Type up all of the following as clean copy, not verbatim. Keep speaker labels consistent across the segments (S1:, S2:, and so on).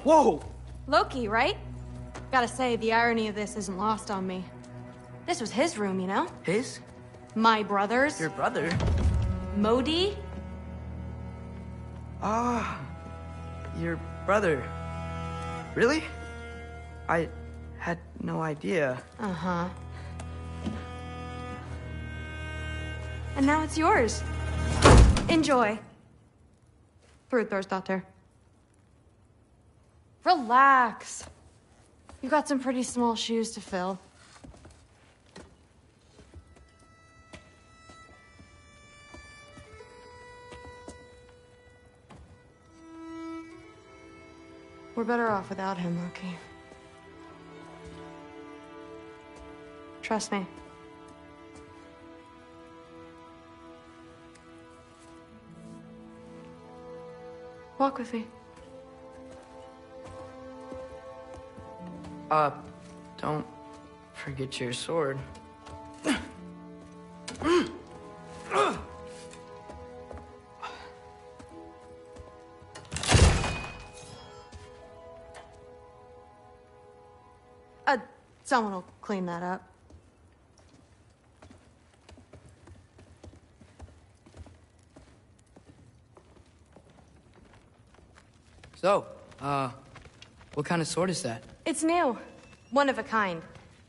S1: Whoa!
S2: Loki, right? Gotta say, the irony of this isn't lost on me. This was his room, you know?
S1: His?
S2: My brother's.
S1: Your brother?
S2: Modi?
S1: Ah, your brother. Really? I had no idea.
S2: Uh-huh. And now it's yours. Enjoy. Thrudthorstdottir. Relax. You've got some pretty small shoes to fill. We're better off without him, Loki. Trust me. Walk with me.
S1: Don't forget your sword.
S2: Someone will clean that up.
S1: So, what kind of sword is that?
S2: It's new. One of a kind.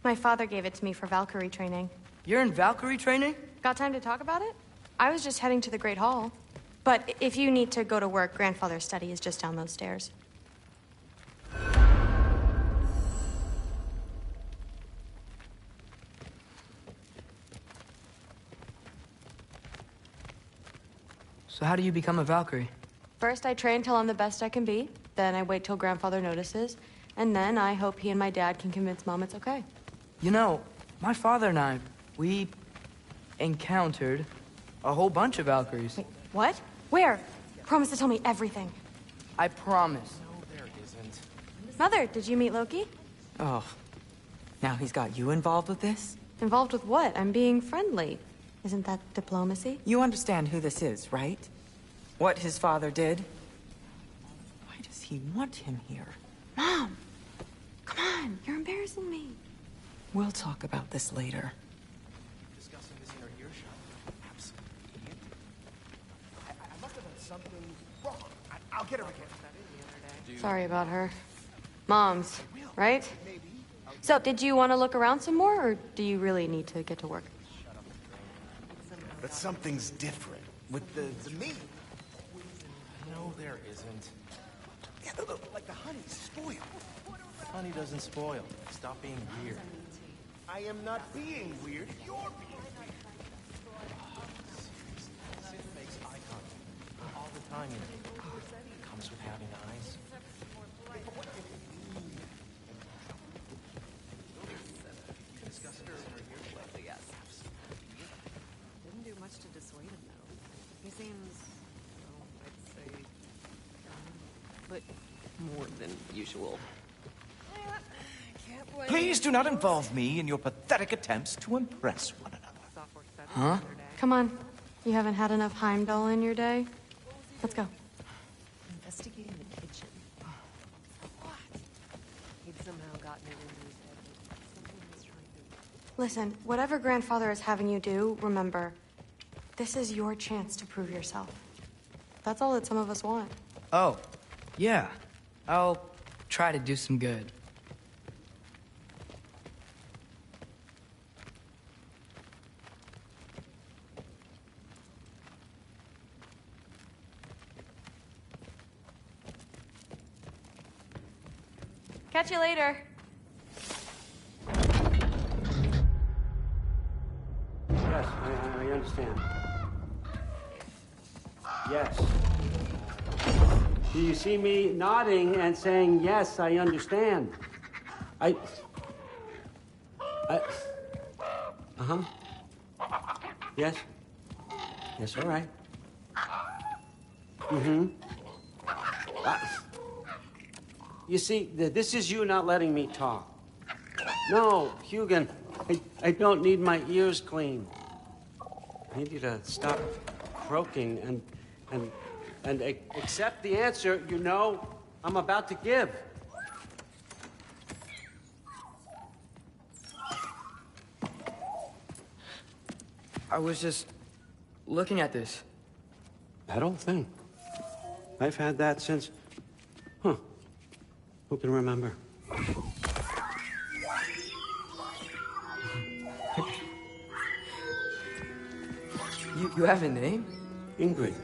S2: My father gave it to me for Valkyrie training.
S1: You're in Valkyrie training?
S2: Got time to talk about it? I was just heading to the Great Hall. But if you need to go to work, Grandfather's study is just down those stairs.
S1: So how do you become a Valkyrie?
S2: First, I train till I'm the best I can be. Then I wait till Grandfather notices. And then I hope he and my dad can convince Mom it's okay.
S1: You know, my father and I, we encountered a whole bunch of Valkyries.
S2: Wait, what? Where? Promise to tell me everything.
S1: I promise.
S3: No, there isn't.
S2: Mother, did you meet Loki?
S4: Oh, now he's got you involved with this?
S2: Involved with what? I'm being friendly. Isn't that diplomacy?
S4: You understand who this is, right? What his father did? Why does he want him here?
S2: Mom! Come on, you're embarrassing me.
S4: We'll talk about this later.
S3: Discussing this in our earshot. Absolute idiot. I must have done something wrong. I'll get her again.
S2: Sorry about her. Mom's, right? So, did you want to look around some more, or do you really need to get to work?
S3: But something's different with the meat. No, there isn't. Yeah, look, like the honey's spoiled. Honey doesn't spoil. Stop being weird. I am not being weird. You're being weird. Sid makes eye contact all the time. You know. It comes with having eyes.
S5: Didn't do much to dissuade him, though. He seems, well, I'd say, but more than usual.
S6: Please do not involve me in your pathetic attempts to impress one another.
S1: Huh?
S2: Come on. You haven't had enough Heimdall in your day? Let's go.
S5: Investigating the kitchen. What? He'd somehow gotten it into his head that something was trying to...
S2: Listen, whatever Grandfather is having you do, remember, this is your chance to prove yourself. That's all that some of us want.
S1: Oh, yeah. I'll try to do some good.
S2: Catch you later.
S7: Yes, I understand. Yes. Do you see me nodding and saying, yes, I understand? Uh-huh. Yes. Yes, all right. Mm-hmm. You see, this is you not letting me talk. No, Hugin, I don't need my ears cleaned. I need you to stop croaking and accept the answer you know I'm about to give.
S1: I was just looking at this.
S7: That old thing. I've had that since... Huh. Who can remember?
S1: You have a name?
S7: Ingrid.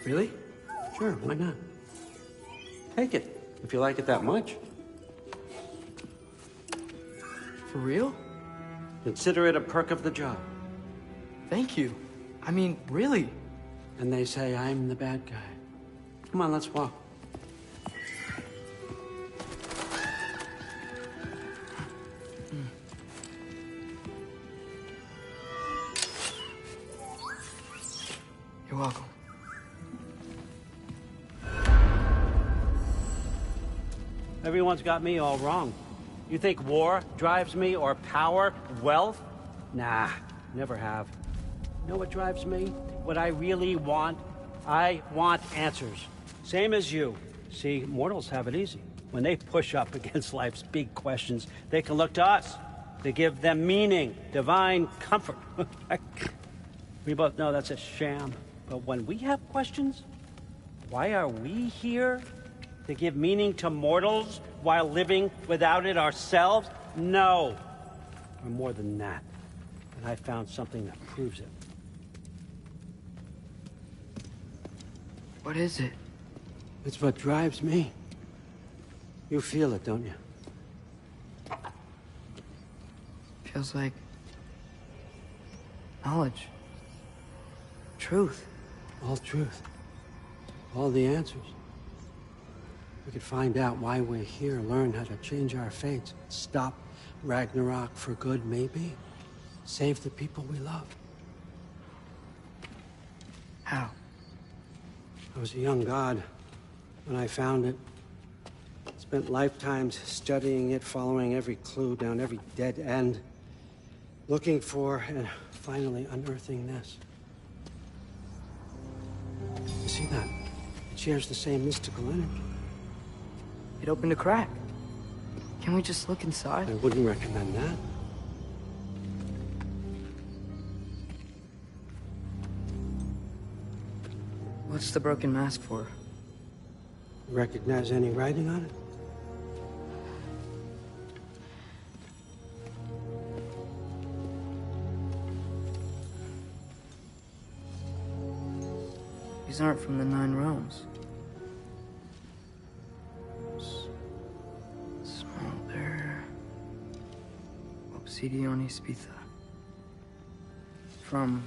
S1: Really?
S7: Sure, why not? Take it, if you like it that much.
S1: For real?
S7: Consider it a perk of the job.
S1: Thank you. I mean, really.
S7: And they say I'm the bad guy. Come on, let's walk.
S1: You're welcome.
S7: Everyone's got me all wrong. You think war drives me, or power, wealth? Nah, never have. You know what drives me? What I really want? I want answers. Same as you. See, mortals have it easy. When they push up against life's big questions, they can look to us to give them meaning, divine comfort. We both know that's a sham. But when we have questions, why are we here? To give meaning to mortals while living without it ourselves? No. We're more than that. And I found something that proves it.
S1: What is it?
S7: It's what drives me. You feel it, don't you?
S1: Feels like knowledge. Truth.
S7: All truth. All the answers. We could find out why we're here, learn how to change our fates, stop Ragnarok for good, maybe. Save the people we love.
S1: How?
S7: I was a young god when I found it. Spent lifetimes studying it, following every clue down every dead end, looking for and finally unearthing this. You see that? It shares the same mystical energy.
S1: It opened a crack. Can we just look inside?
S7: I wouldn't recommend that.
S1: What's the broken mask for?
S7: Recognize any writing on it?
S1: These aren't from the Nine Realms. Smolder. Obsidion Ispitha. From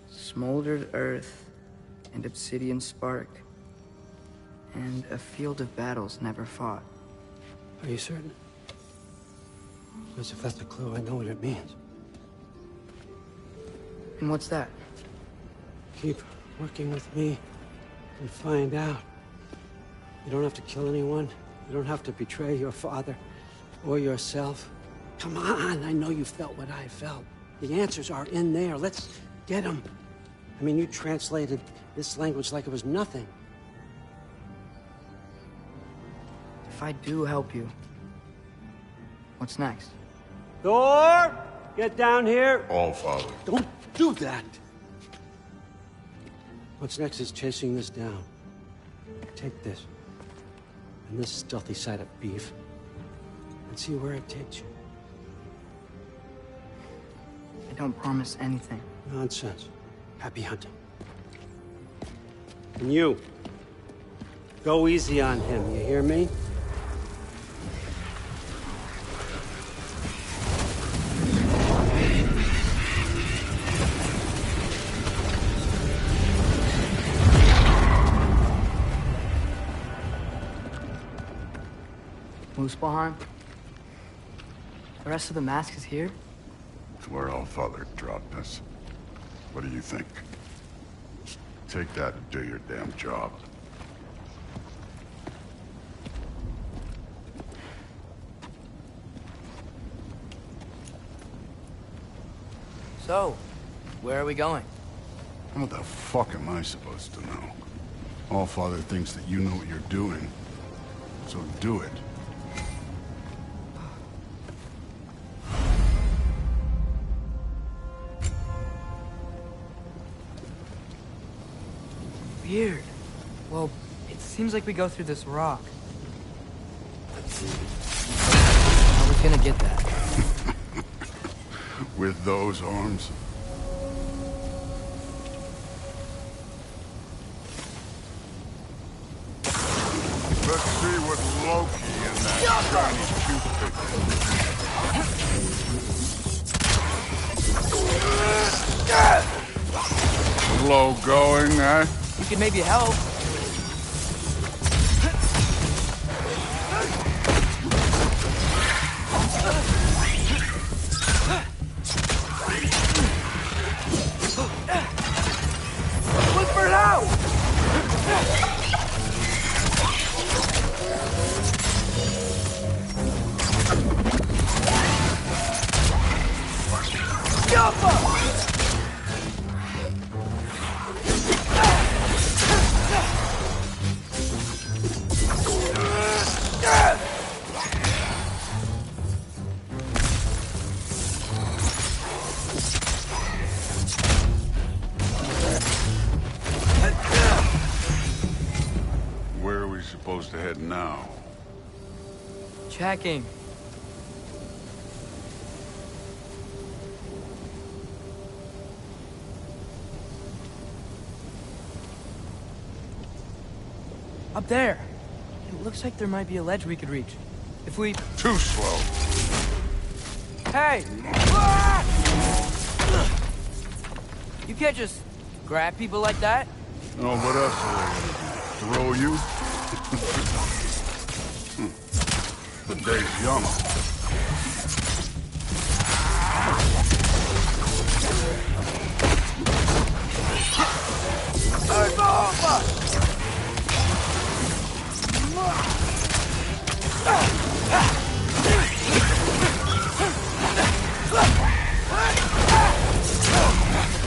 S1: smoldered earth and obsidian spark. And a field of battles never fought.
S7: Are you certain? Because if that's a clue, I know what it means.
S1: And what's that?
S7: Keep working with me and find out. You don't have to kill anyone. You don't have to betray your father or yourself. Come on, I know you felt what I felt. The answers are in there. Let's get them. I mean, you translated this language like it was nothing.
S1: If I do help you, what's next?
S7: Thor! Get down here!
S8: All Father.
S7: Don't do that! What's next is chasing this down. Take this, and this stealthy side of beef, and see where it takes you.
S1: I don't promise anything.
S7: Nonsense. Happy hunting. And you, go easy on him, you hear me?
S1: Muspelheim? The rest of the mask is here?
S8: It's where All Father dropped us. What do you think? Take that and do your damn job.
S1: So, where are we going?
S8: What the fuck am I supposed to know? All Father thinks that you know what you're doing. So do it.
S9: weird. Well, it seems like we go through this rock. I was gonna get that.
S8: With those arms? Let's see what Loki and that shiny toothpick. Slow going, eh?
S9: We could maybe help. Look for it out!
S8: Where are we supposed to head now?
S9: Checking. Up there. It looks like there might be a ledge we could reach. If we...
S8: Too slow.
S9: Hey! You can't just grab people like that.
S8: Oh, what else are they gonna do? Throw you? The day's young.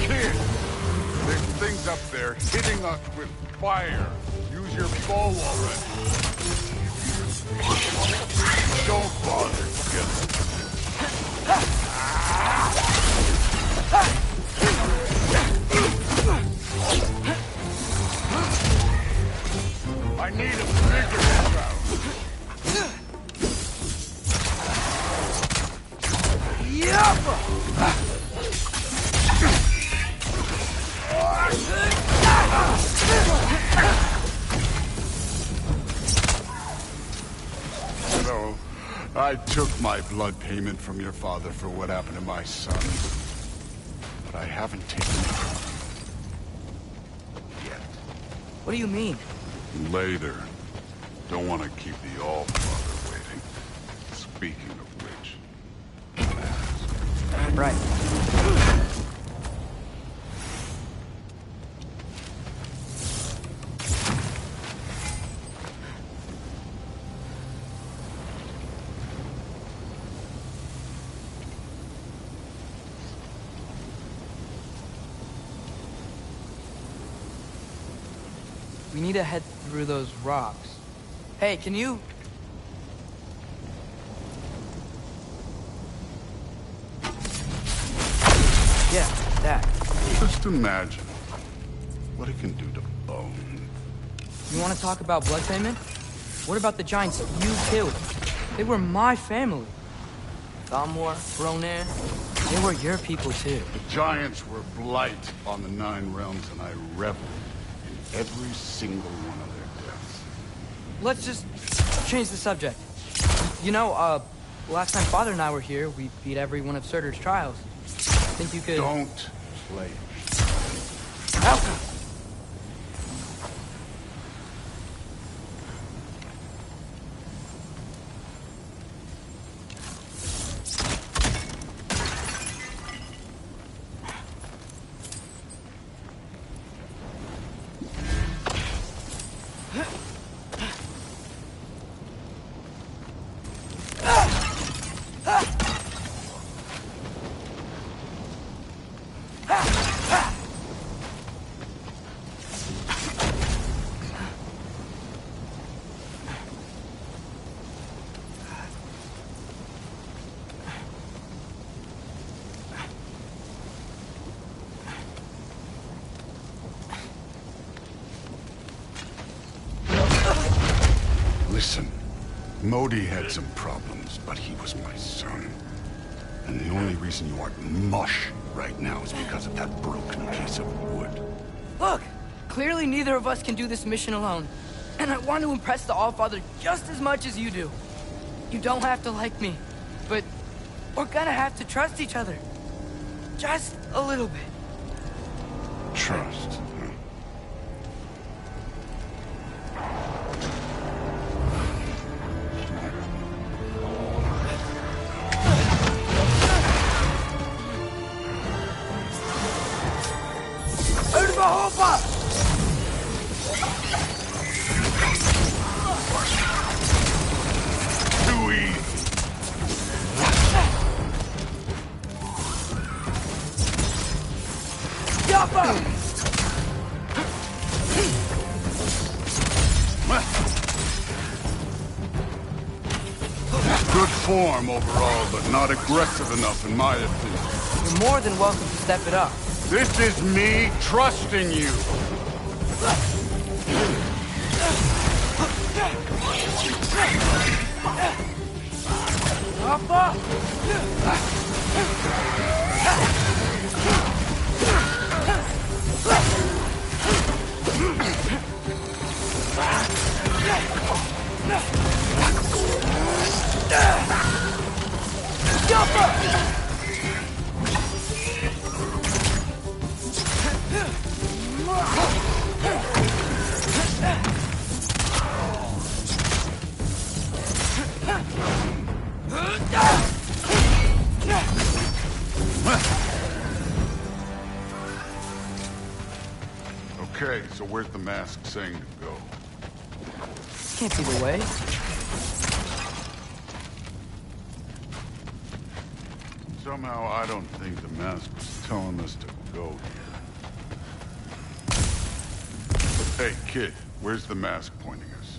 S8: Kid, there's things up there hitting us with fire. Use your bow already. Don't bother, kid. I need a bigger crowd. You know, I took my blood payment from your father for what happened to my son. But I haven't taken it from him. Yet.
S9: What do you mean?
S8: Later. Don't want to keep the All-Father waiting. Speaking of which...
S9: Right. We need to head through those rocks. Hey, can you... Yeah, that.
S8: Just imagine what it can do to bone.
S9: You want to talk about blood payment? What about the giants you killed? They were my family. Thamor, Bronir, they were your people too.
S8: The giants were blight on the Nine Realms, and I reveled in every single one of their deaths.
S9: Let's just change the subject. You know, last time Father and I were here, we beat every one of Surtur's trials. Think you could...
S8: Don't play.
S9: Alka!
S8: Listen, Modi had some problems, but he was my son. And the only reason you aren't mush right now is because of that broken piece of wood.
S9: Look! Clearly neither of us can do this mission alone. And I want to impress the Allfather just as much as you do. You don't have to like me, but we're gonna have to trust each other. Just a little bit.
S8: Trust. Too easy. Good form overall, but not aggressive enough in my opinion.
S9: You're more than welcome to step it up.
S8: This is me trusting you. Okay, so where's the mask saying to go?
S9: Can't be the way.
S8: Somehow I don't think the mask was telling us to go here. Hey, kid, where's the mask pointing us?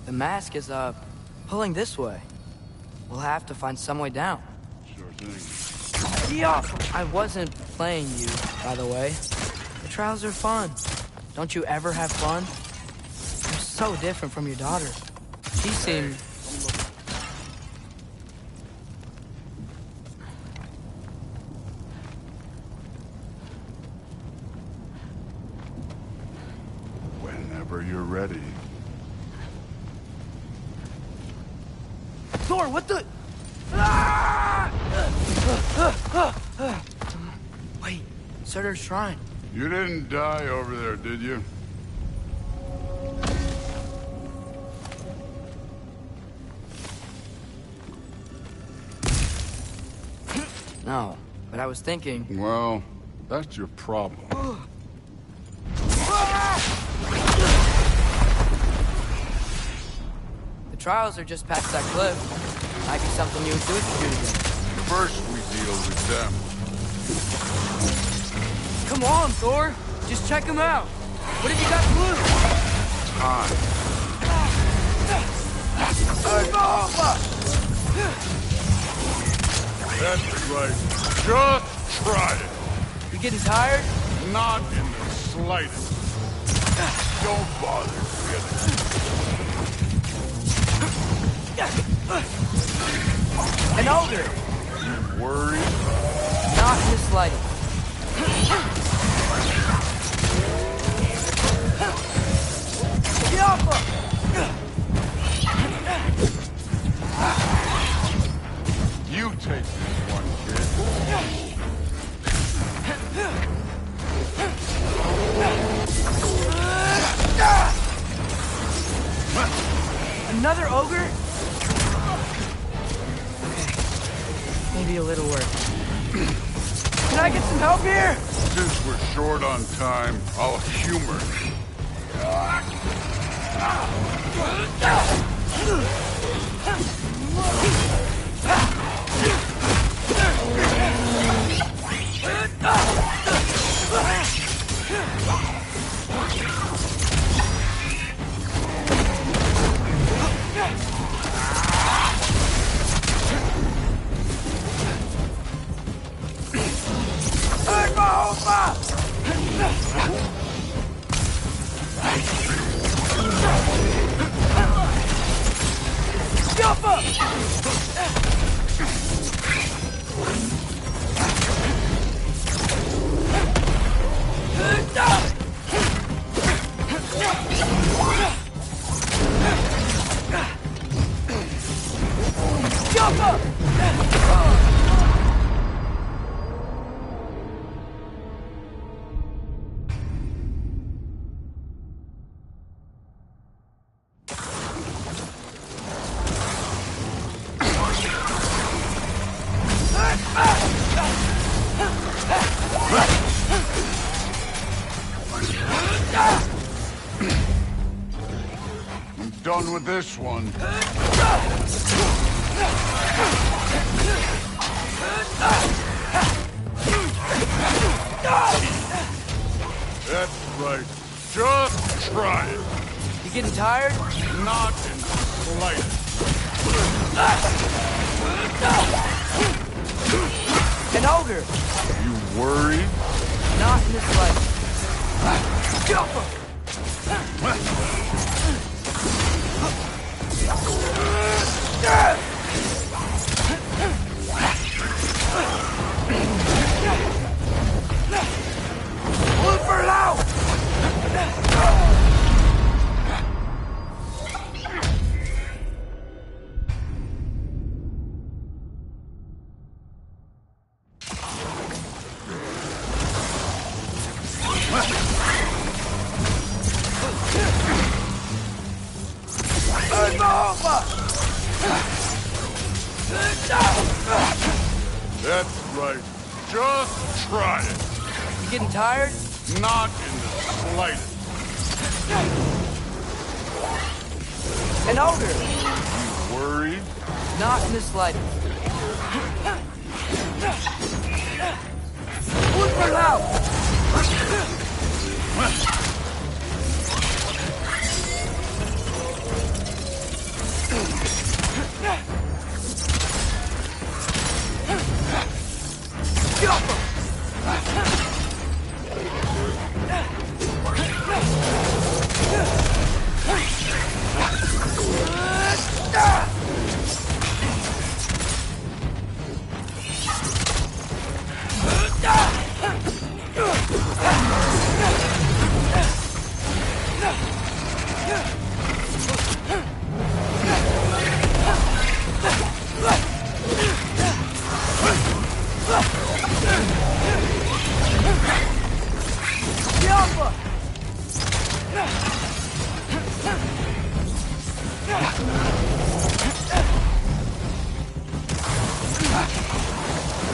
S9: The mask is, pulling this way. We'll have to find some way down.
S8: Sure thing.
S9: Yeah! I wasn't playing you, by the way. The trials are fun. Don't you ever have fun? You're so different from your daughter. She seemed...
S8: Whenever you're ready.
S9: Thor, what the... Wait, Surtur's shrine.
S8: You didn't die over there, did you?
S9: No, but I was thinking...
S8: Well, that's your problem.
S9: The trials are just past that cliff. Might be something you would do if you do it again.
S8: First we deal with them.
S9: Come on, Thor! Just check them out! What have you got to lose?
S8: Time. That's right. Just try it.
S9: You getting tired?
S8: Not in the slightest. Don't bother
S9: An ogre!
S8: You worried?
S9: Not in the slightest.
S8: You take this one, kid.
S9: Another ogre? Okay. Maybe a little work. Can I get some help here?
S8: Since we're short on time, I'll humor you. I'm done with this one. That's right. Just try it.
S9: You getting tired?
S8: Not in the slightest.
S9: An ogre!
S8: You worried?
S9: Not in this life. Blooper loud!
S8: That's right. Just try it.
S9: You getting tired?
S8: Not in the slightest.
S9: An ogre!
S8: You worried?
S9: Not in the slightest. Blooper loud!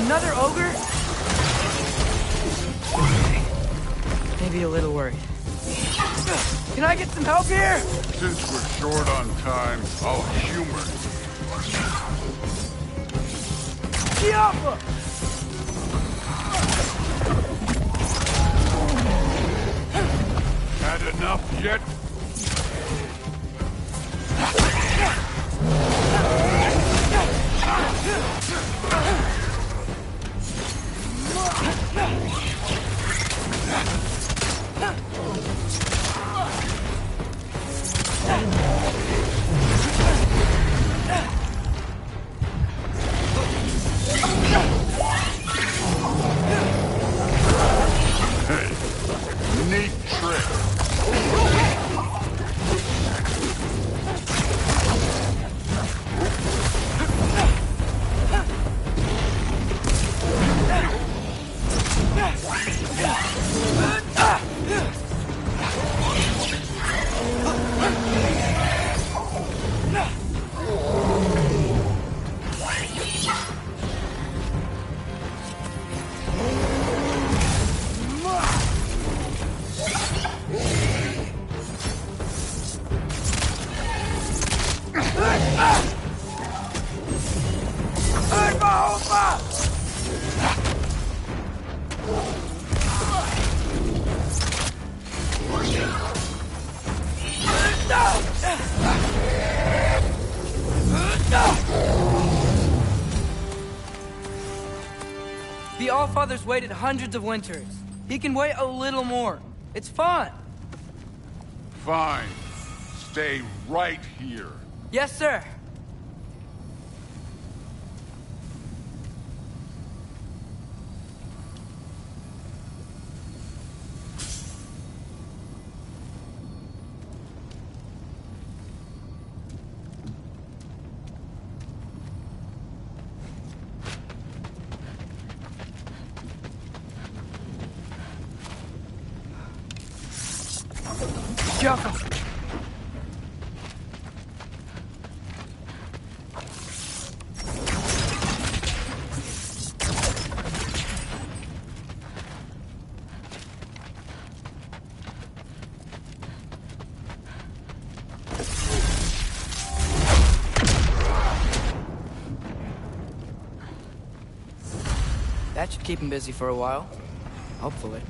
S9: Another ogre? Maybe a little worried. Can I get some help here?
S8: Since we're short on time, I'll humor you.
S9: Chiappa!
S8: Had enough yet? Hey, neat trick.
S9: The Allfathers waited hundreds of winters. He can wait a little more. It's fun.
S8: Fine. Stay right here.
S9: Yes, sir. Jaffa. That should keep him busy for a while. Hopefully.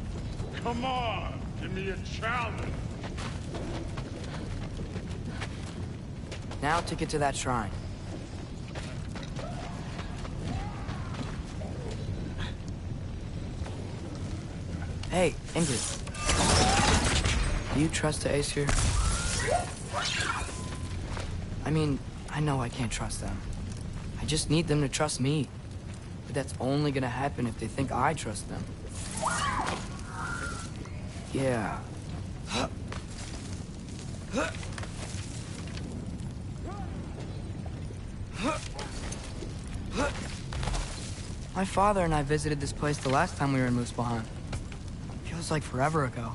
S8: Come on, give me a challenge.
S9: Now to get to that shrine. Hey, Ingrid. Do you trust the Aesir? I mean, I know I can't trust them. I just need them to trust me. But that's only gonna happen if they think I trust them. Yeah. My father and I visited this place the last time we were in Muspelheim. Feels like forever ago.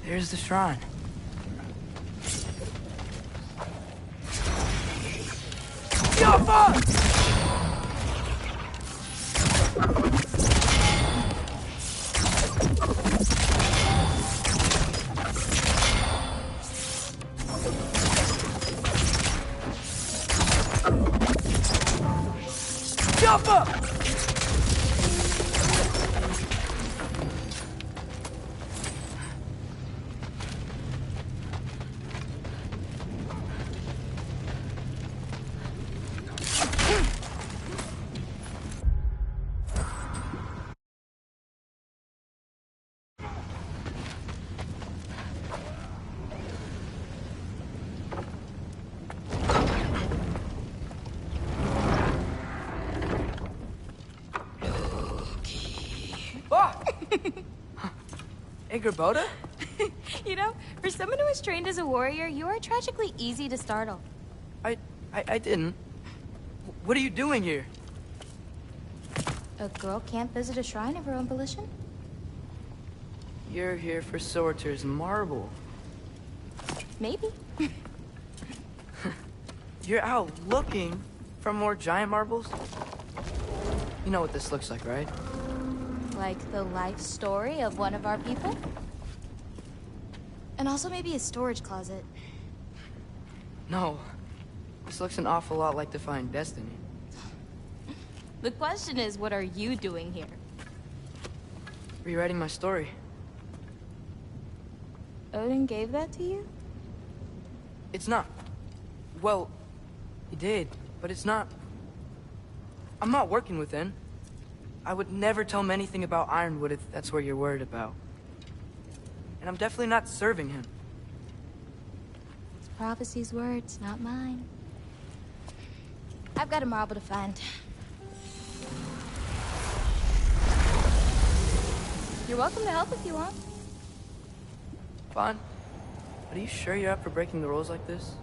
S9: There's the shrine. Jaffa! Jaffa! Angrboda?
S10: You know, for someone who was trained as a warrior, you are tragically easy to startle.
S9: I didn't. What are you doing here?
S10: A girl can't visit a shrine of her own volition?
S9: You're here for Surtur's marble.
S10: Maybe.
S9: You're out looking for more giant marbles? You know what this looks like, right?
S10: Like the life story of one of our people? And also maybe a storage closet.
S9: No. This looks an awful lot like Defying Destiny.
S10: The question is, what are you doing here?
S9: Rewriting my story.
S10: Odin gave that to you?
S9: It's not. Well, he did, but it's not. I'm not working with him. I would never tell him anything about Ironwood if that's what you're worried about. And I'm definitely not serving him.
S10: It's prophecy's words, not mine. I've got a marble to find. You're welcome to help if you want.
S9: Fine. But are you sure you're up for breaking the rules like this?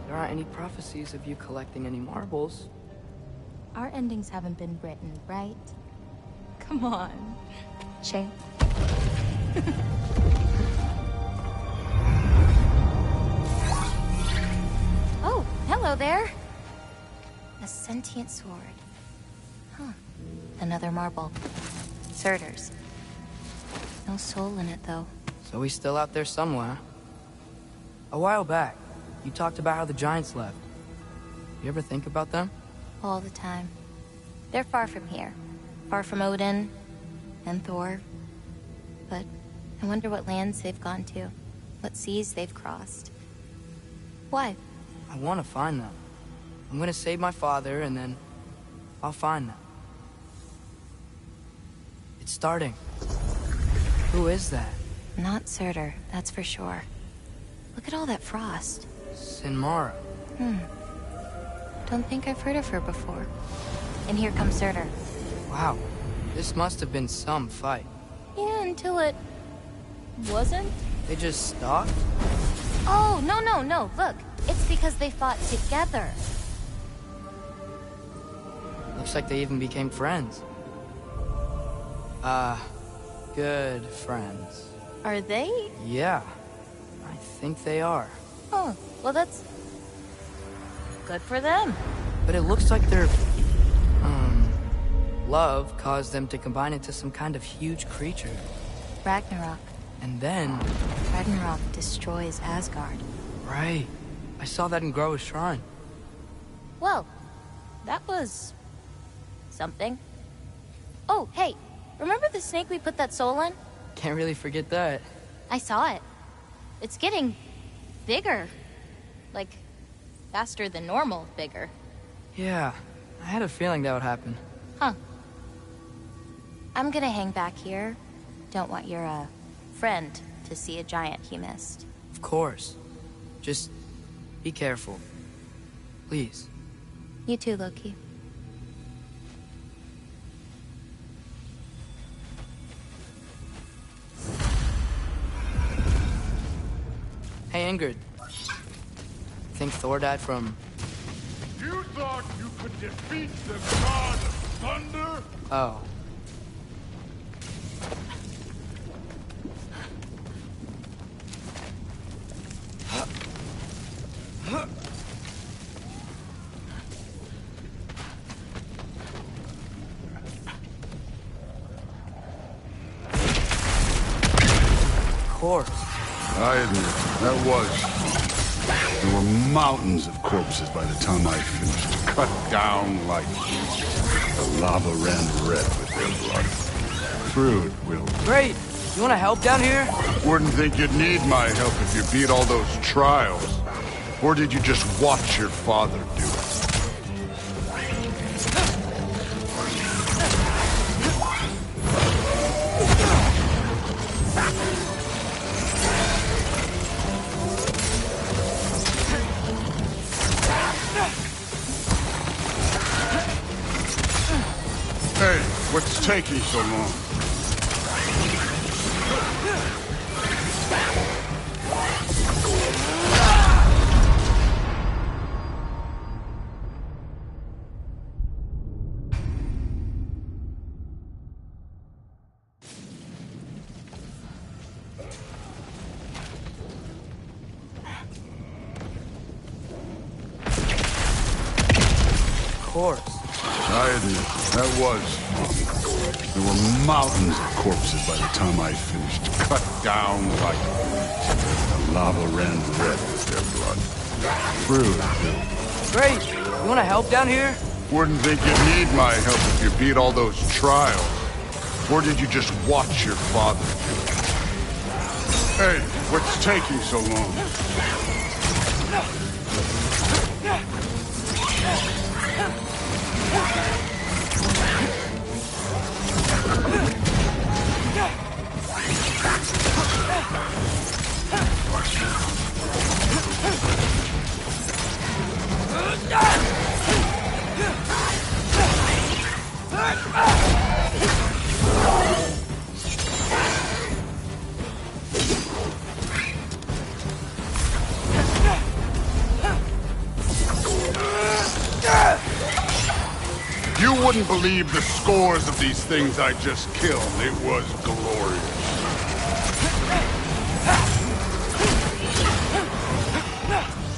S9: There aren't any prophecies of you collecting any marbles.
S10: Our endings haven't been written, right? Come on. Shame. Oh, hello there. A sentient sword. Huh. Another marble. Surtur's. No soul in it, though.
S9: So he's still out there somewhere. A while back, you talked about how the Giants left. You ever think about them?
S10: All the time. They're far from here. Far from Odin and Thor. But I wonder what lands they've gone to. What seas they've crossed. Why?
S9: I want to find them. I'm gonna save my father, and then I'll find them. It's starting. Who is that?
S10: Not Surtur, that's for sure. Look at all that frost.
S9: Sinmara.
S10: Don't think I've heard of her before. And here comes Surtur.
S9: Wow. This must have been some fight.
S10: Yeah, until it... wasn't?
S9: They just stopped?
S10: Oh, no. Look, it's because they fought together.
S9: Looks like they even became friends. Good friends.
S10: Are they?
S9: Yeah, I think they are.
S10: Oh, well that's... good for them.
S9: But it looks like their... love caused them to combine into some kind of huge creature.
S10: Ragnarok.
S9: And then...
S10: Ragnarok destroys Asgard.
S9: Right. I saw that in Groa's shrine.
S10: Well, that was... something. Oh, hey, remember the snake we put that soul in?
S9: Can't really forget that.
S10: I saw it. It's getting... bigger. Like, faster than normal bigger.
S9: Yeah, I had a feeling that would happen.
S10: Huh. I'm gonna hang back here. Don't want your, friend to see a giant he missed.
S9: Of course. Just be careful. Please.
S10: You too, Loki.
S9: Hey, Ingrid. Think Thor died from...
S8: You thought you could defeat the god of thunder?
S9: Oh. Of course.
S8: I admit, that was fun. There were mountains of corpses by the time I finished. Cut down like the lava ran red with their blood. Crude, Will.
S9: Great! You wanna help down here?
S8: Wouldn't think you'd need my help if you beat all those trials. Or did you just watch your father do it? Hey, what's taking so long?
S9: Of course.
S8: I admit, that was fun. There were mountains of corpses by the time I finished. Cut down like the lava ran red with their blood. Crude, Bill.
S9: Great! You wanna help down here?
S8: Wouldn't think you'd need my help if you beat all those trials. Or did you just watch your father do it? Hey, what's taking so long? You wouldn't believe the scores of these things I just killed. It was glorious.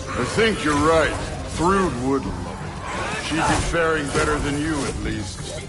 S8: I think you're right. Thrud would love it. She'd be faring better than you, at least.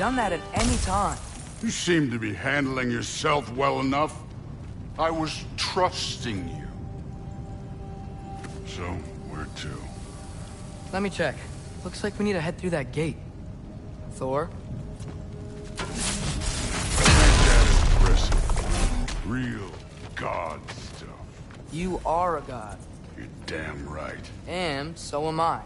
S9: done that at any time.
S8: You seem to be handling yourself well enough. I was trusting you. So, where to?
S9: Let me check. Looks like we need to head through that gate. Thor?
S8: Impressive. Real god stuff.
S9: You are a god.
S8: You're damn right.
S9: And so am I.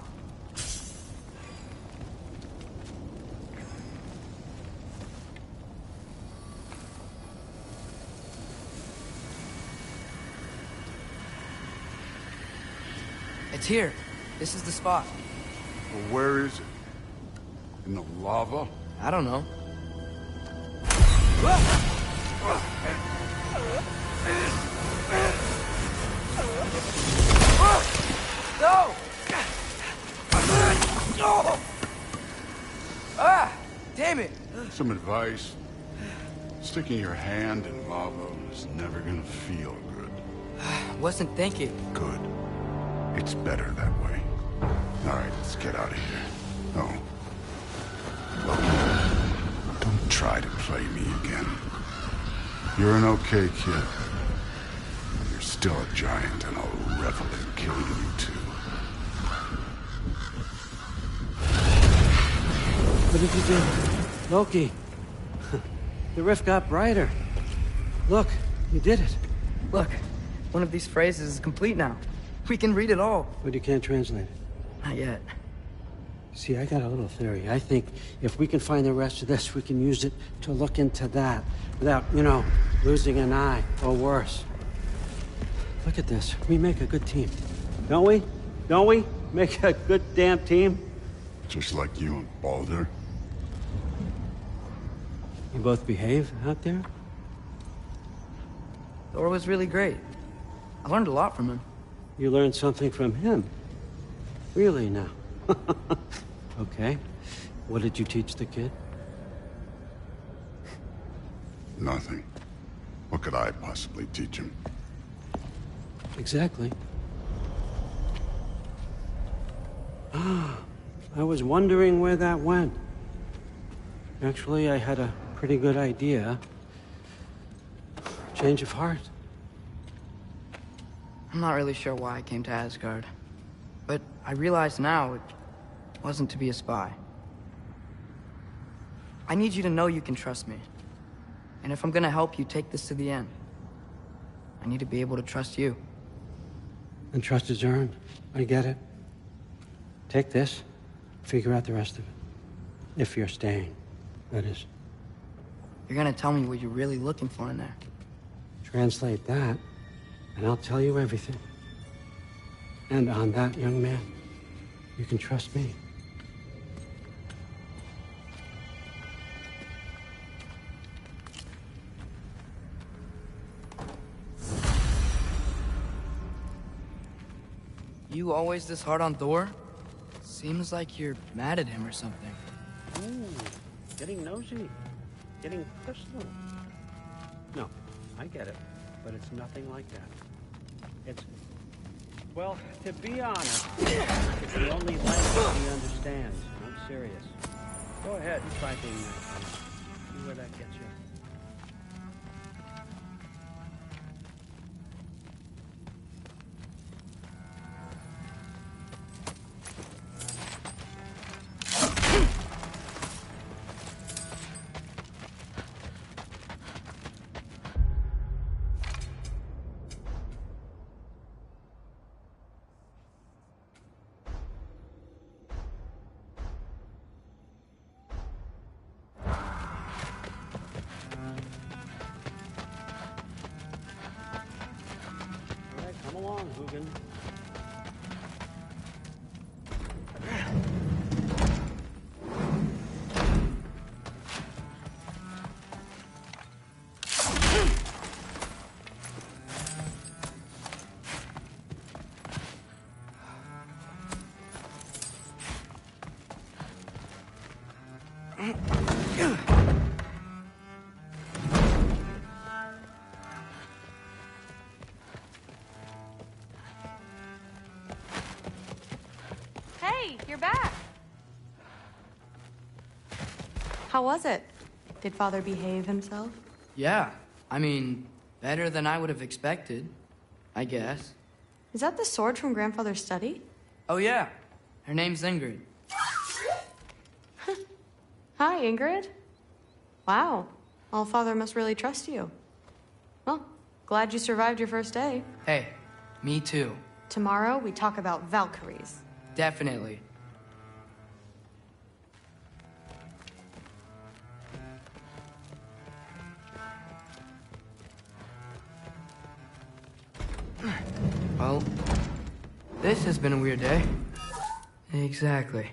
S9: It's here. This is the spot.
S8: Well, where is it? In the lava?
S9: I don't know. No! Ah! Damn it!
S8: Some advice. Sticking your hand in lava is never gonna feel good.
S9: Wasn't thinking.
S8: Good. It's better that way. All right, let's get out of here. Oh. Look, don't try to play me again. You're an okay kid. You're still a giant, and I'll revel in killing you too.
S7: What did you do? Loki. The rift got brighter. Look, you did it.
S9: Look, one of these phrases is complete now. We can read it all.
S7: But you can't translate it.
S9: Not yet.
S7: See, I got a little theory. I think if we can find the rest of this, we can use it to look into that without, you know, losing an eye or worse. Look at this. We make a good team. Don't we? Don't we? Make a good damn team?
S8: Just like you and Baldur.
S7: You both behave out there?
S9: Thor was really great. I learned a lot from him.
S7: You learned something from him? Really now? Okay. What did you teach the kid?
S8: Nothing. What could I possibly teach him?
S7: Exactly. I was wondering where that went. Actually, I had a pretty good idea. Change of heart.
S9: I'm not really sure why I came to Asgard. But I realize now it wasn't to be a spy. I need you to know you can trust me. And if I'm gonna help you take this to the end, I need to be able to trust you.
S7: And trust is earned. I get it. Take this, figure out the rest of it. If you're staying, that is.
S9: You're gonna tell me what you're really looking for in there.
S7: Translate that, and I'll tell you everything. And on that, young man, you can trust me.
S9: You always this hard on Thor? Seems like you're mad at him or something.
S7: Ooh, getting nosy. Getting personal. No, I get it. But it's nothing like that. It's... Well, to be honest, it's the only language he understands. I'm serious. Go ahead and try being nice. See where that gets you. Come along, Hugin.
S2: Hey, you're back. How was it? Did Father behave himself?
S9: Yeah, I mean, better than I would have expected, I guess.
S2: Is that the sword from Grandfather's study?
S9: Oh yeah, her name's Ingrid.
S2: Hi, Ingrid. Wow, Allfather must really trust you. Well, glad you survived your first day.
S9: Hey, me too.
S2: Tomorrow, we talk about Valkyries.
S9: Definitely. Well, this has been a weird day. Exactly.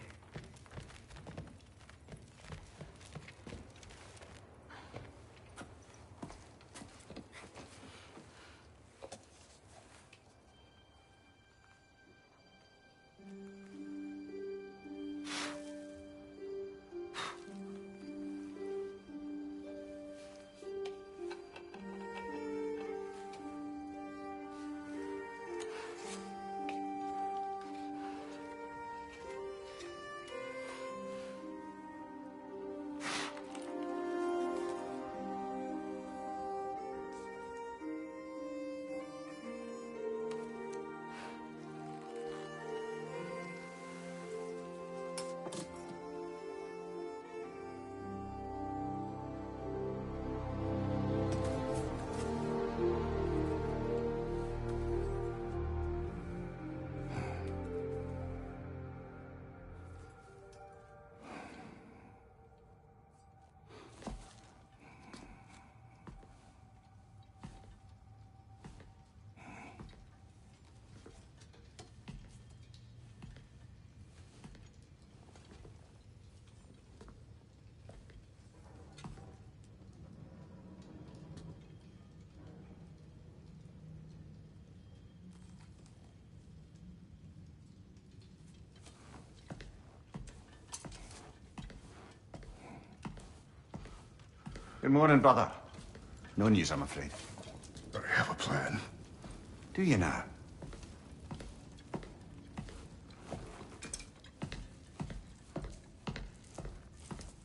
S11: Good morning, brother. No news, I'm afraid.
S8: I have a plan.
S11: Do you now?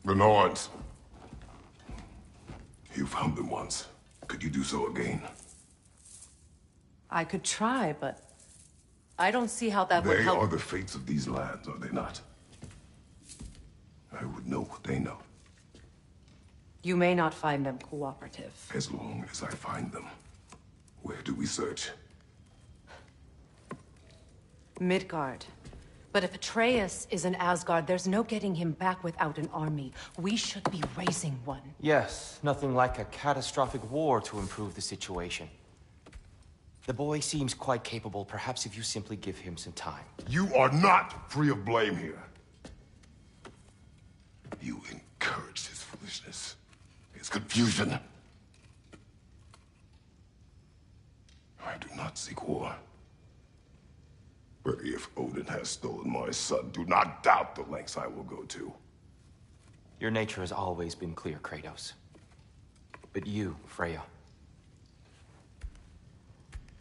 S8: The Norns. You found them once. Could you do so again?
S5: I could try, but I don't see how that would
S8: They
S5: help.
S8: are the fates of these lands, are they not? I would know what they know,
S5: You may not find them cooperative.
S8: as long as I find them. Where do we search?
S5: Midgard. But if Atreus is in Asgard, there's no getting him back without an army. We should be raising one.
S6: Yes, nothing like a catastrophic war to improve the situation. The boy seems quite capable. Perhaps if you simply give him some time.
S8: You are not free of blame here. You encouraged his foolishness, his confusion. I do not seek war. But if Odin has stolen my son, do not doubt the lengths I will go to.
S6: Your nature has always been clear, Kratos. But you, Freya.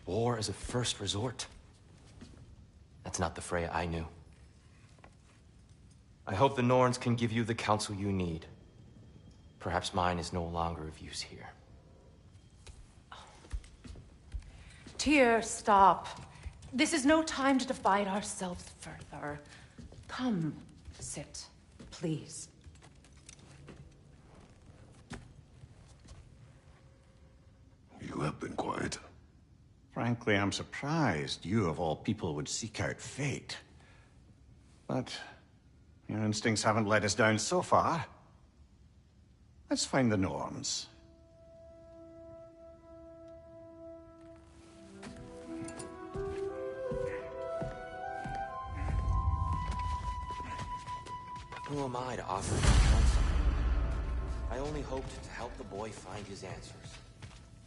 S6: War is a first resort. That's not the Freya I knew. I hope the Norns can give you the counsel you need. Perhaps mine is no longer of use here.
S5: Tyr, stop. This is no time to divide ourselves further. Come, sit, please.
S8: You have been quiet.
S11: Frankly, I'm surprised you, of all people, would seek out fate. But your instincts haven't let us down so far. Let's find the Norns.
S6: Who am I to offer him counsel? I only hoped to help the boy find his answers.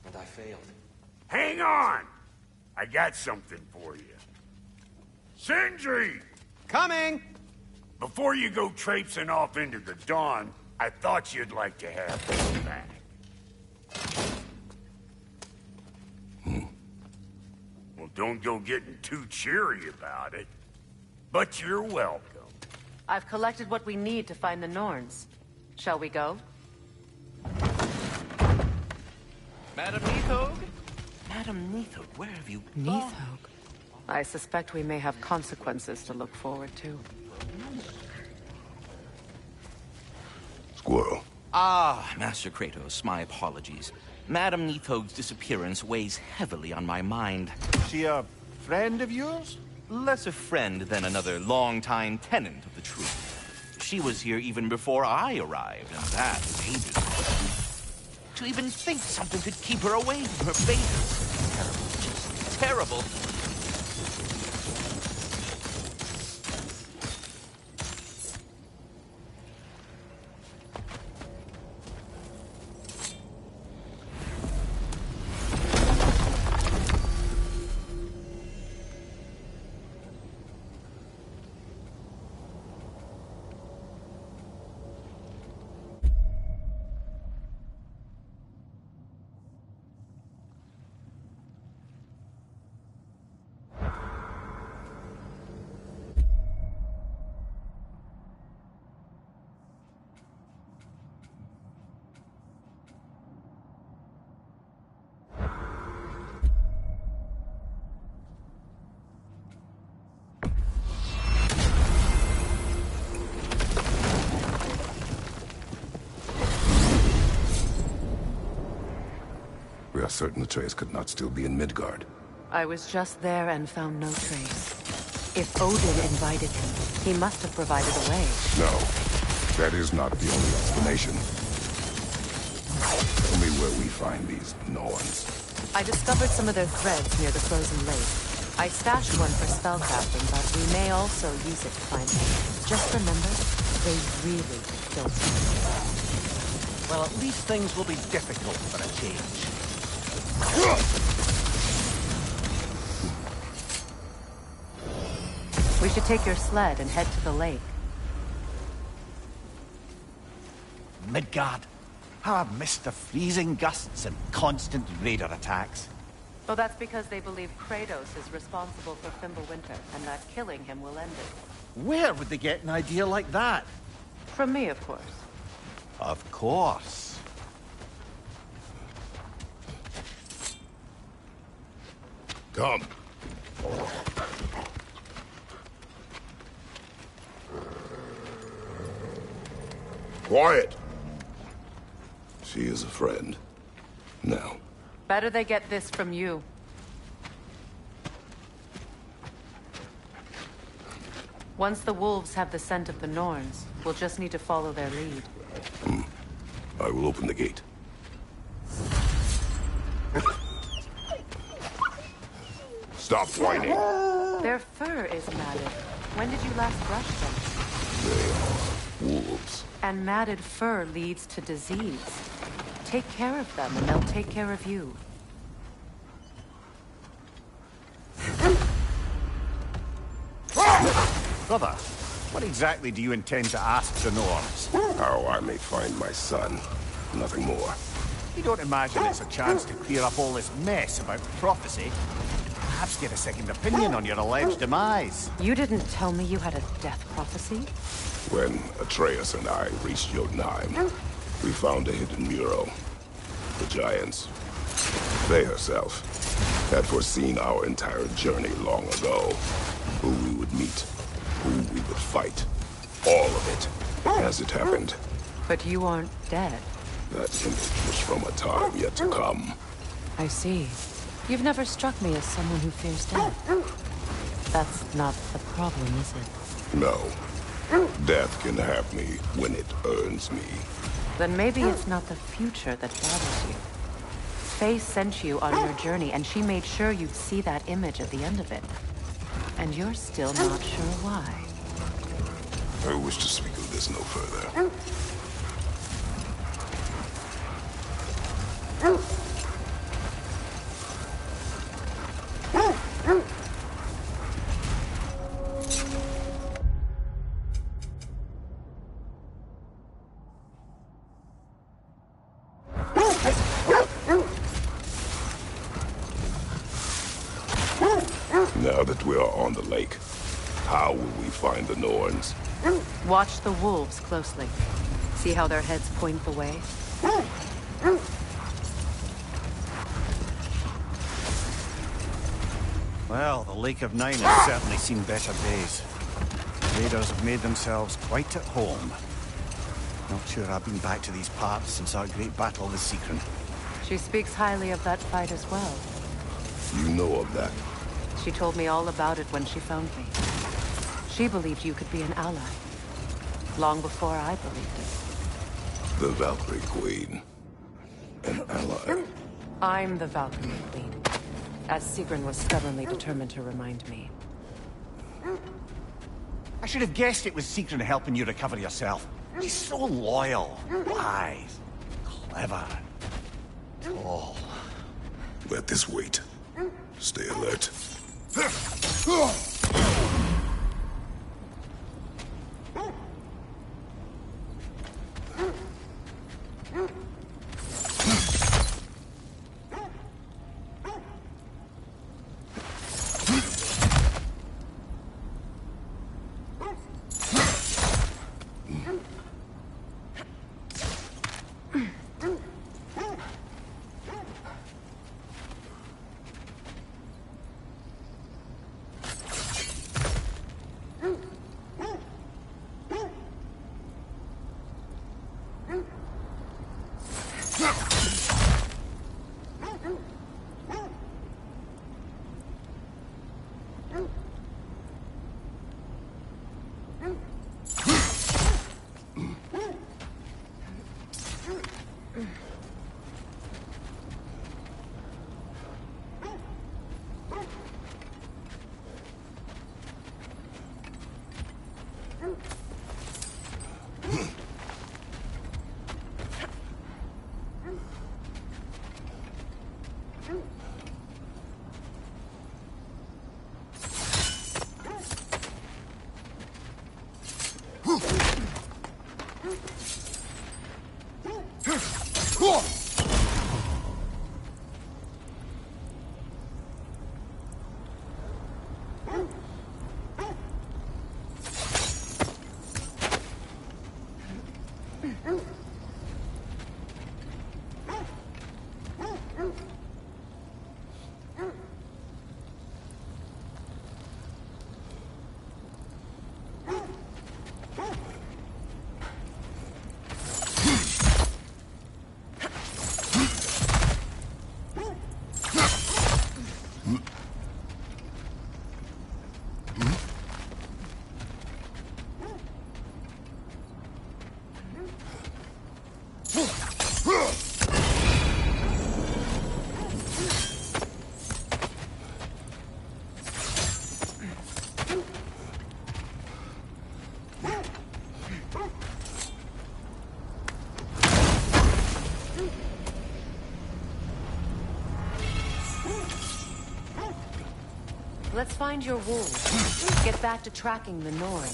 S6: And I failed.
S12: Hang on! I got something for you. Sindri!
S3: Coming!
S12: Before you go traipsing off into the dawn, I thought you'd like to have this back. Well, don't go getting too cheery about it. But you're welcome.
S5: I've collected what we need to find the Norns. Shall we go?
S3: Madam Neathog? Madam Neathog, where have you gone?
S5: Neathog. I suspect we may have consequences to look forward to.
S13: Squirrel.
S3: Ah, Master Kratos, my apologies. Madam Neathog's disappearance weighs heavily on my mind.
S11: She a friend of yours?
S3: Less a friend than another long-time tenant of the Truth. She was here even before I arrived, and that was ages ago. To even think something could keep her away from her fate is terrible, just terrible.
S13: We are certain Atreus could not still be in Midgard.
S5: I was just there and found no trace. If Odin invited him, he must have provided a way.
S13: No, that is not the only explanation. Tell me where we find these Norns.
S5: I discovered some of their threads near the frozen lake. I stashed one for spellcrafting, but we may also use it to find them. Just remember, they really don't.
S11: Well, at least things will be difficult for a change.
S5: We should take your sled and head to the lake.
S11: Midgard. How I've missed the freezing gusts and constant raider attacks.
S5: Well, that's because they believe Kratos is responsible for Fimbulwinter, and that killing him will end it.
S11: Where would they get an idea like that?
S5: From me, of course.
S11: Of course.
S13: Come. Quiet. She is a friend. Now.
S5: Better they get this from you. Once the wolves have the scent of the Norns, we'll just need to follow their lead.
S13: I will open the gate. Stop whining.
S5: Their fur is matted. When did you last brush them?
S13: They are wolves.
S5: And matted fur leads to disease. Take care of them, and they'll take care of you.
S11: Brother, what exactly do you intend to ask the Norns?
S13: How I may find my son. Nothing more.
S11: You don't imagine it's a chance to clear up all this mess about prophecy? Perhaps get a second opinion on your alleged demise.
S5: You didn't tell me you had a death prophecy?
S13: When Atreus and I reached Jotunheim, we found a hidden mural. The Giants, they herself, had foreseen our entire journey long ago. Who we would meet, who we would fight. All of it, as it happened.
S5: But you aren't dead.
S13: That image was from a time yet to come.
S5: I see. You've never struck me as someone who fears death. That's not the problem, is it?
S13: No. Death can have me when it earns me.
S5: Then maybe it's not the future that bothers you. Faye sent you on your journey, and she made sure you'd see that image at the end of it. And you're still not sure why.
S13: I wish to speak of this no further. Now that we are on the lake, how will we find the Norns?
S5: Watch the wolves closely. See how their heads point the way?
S11: Well, the Lake of Nine has certainly seen better days. Raiders have made themselves quite at home. Not sure I've been back to these parts since our great battle with Seekron.
S5: She speaks highly of that fight as well.
S13: You know of that?
S5: She told me all about it when she found me. She believed you could be an ally. Long before I believed it.
S13: The Valkyrie Queen. An ally.
S5: I'm the Valkyrie Queen. As Sigrun was stubbornly determined to remind me.
S11: I should have guessed it was Seekron helping you recover yourself. She's so loyal, wise, clever, tall.
S13: Let this wait. Stay alert.
S5: Let's find your wolves. Get back to tracking the Norn.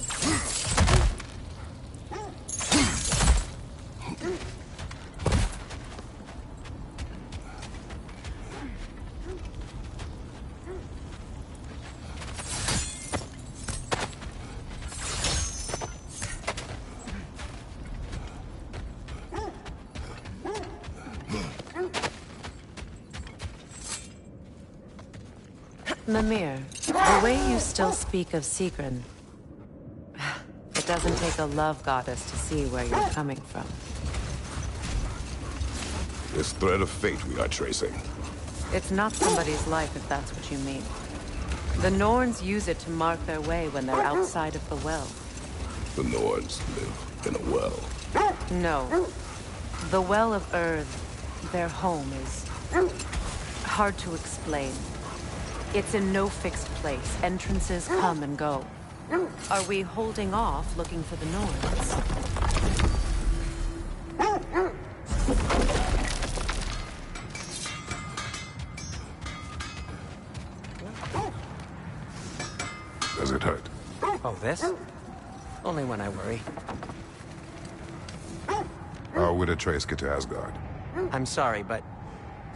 S5: Mimir, the way you still speak of Sigrun, it doesn't take a love goddess to see where you're coming from.
S13: This thread of fate we are tracing.
S5: It's not somebody's life, if that's what you mean. The Norns use it to mark their way when they're outside of the well.
S13: The Norns live in a well.
S5: No. The Well of Earth, their home, is hard to explain. It's in no fixed place. Entrances come and go. Are we holding off looking for the Norns?
S13: Does it hurt?
S7: Oh, this? Only when I worry.
S13: How would Atreus get to Asgard?
S7: I'm sorry, but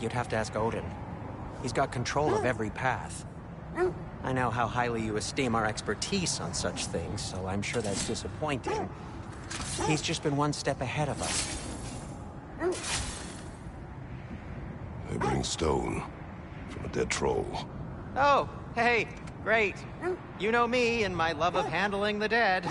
S7: you'd have to ask Odin. He's got control of every path. I know how highly you esteem our expertise on such things, so I'm sure that's disappointing.
S3: He's just been one step ahead of us.
S13: They bring stone from a dead troll.
S3: Oh, hey, great. You know me and my love of handling the dead.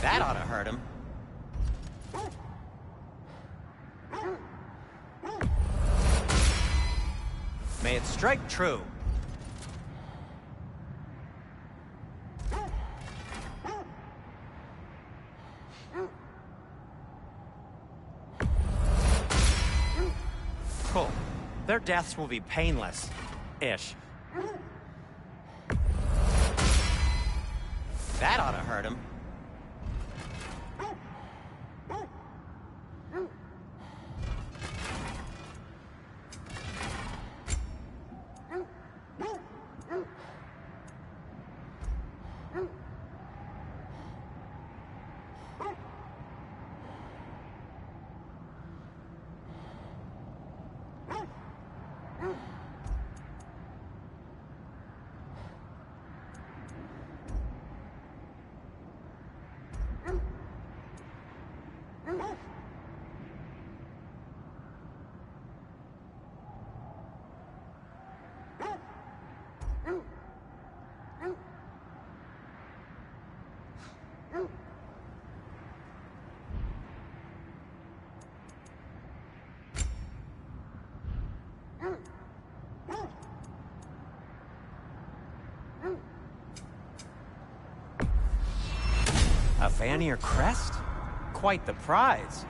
S3: That ought to hurt him. May it strike true. Cool. Their deaths will be painless-ish. That ought to hurt him. A Vanir crest? Quite the prize.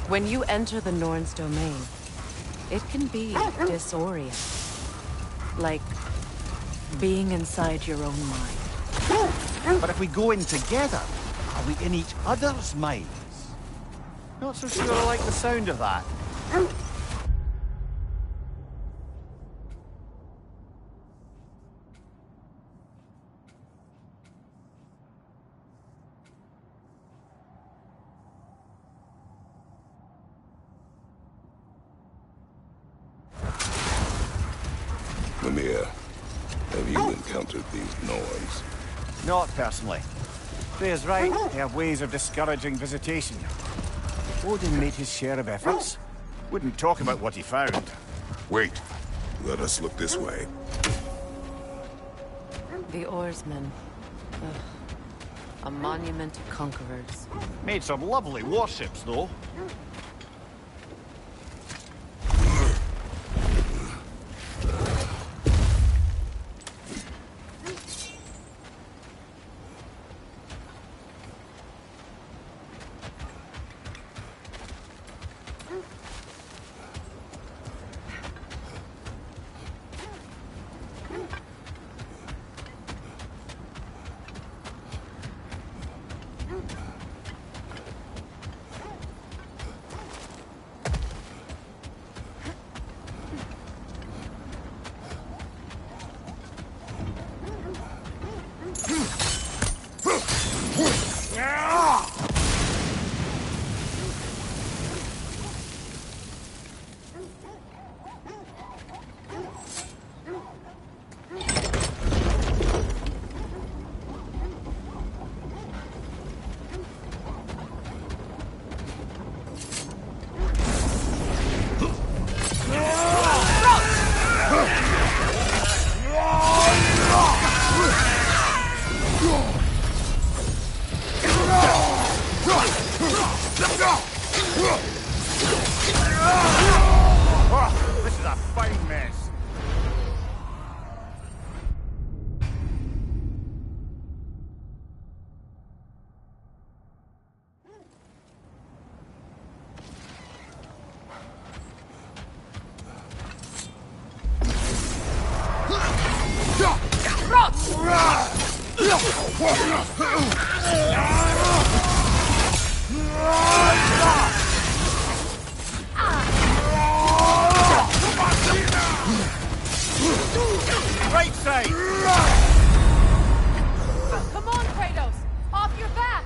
S5: When you enter the Norn's domain, it can be disorienting. Like being inside your own mind.
S14: But if we go in together, are we in each other's minds? Not so sure I like the sound of that.
S13: Mimir, have you encountered these Norns?
S14: Not personally. Freya's right, they have ways of discouraging visitation. Odin made his share of efforts. Wouldn't talk about what he found.
S13: Wait. Let us look this way.
S5: The oarsmen. Ugh. A monument of conquerors.
S14: Made some lovely warships, though. This is a fine mess. Right side!
S5: Come on, Kratos! Off your back!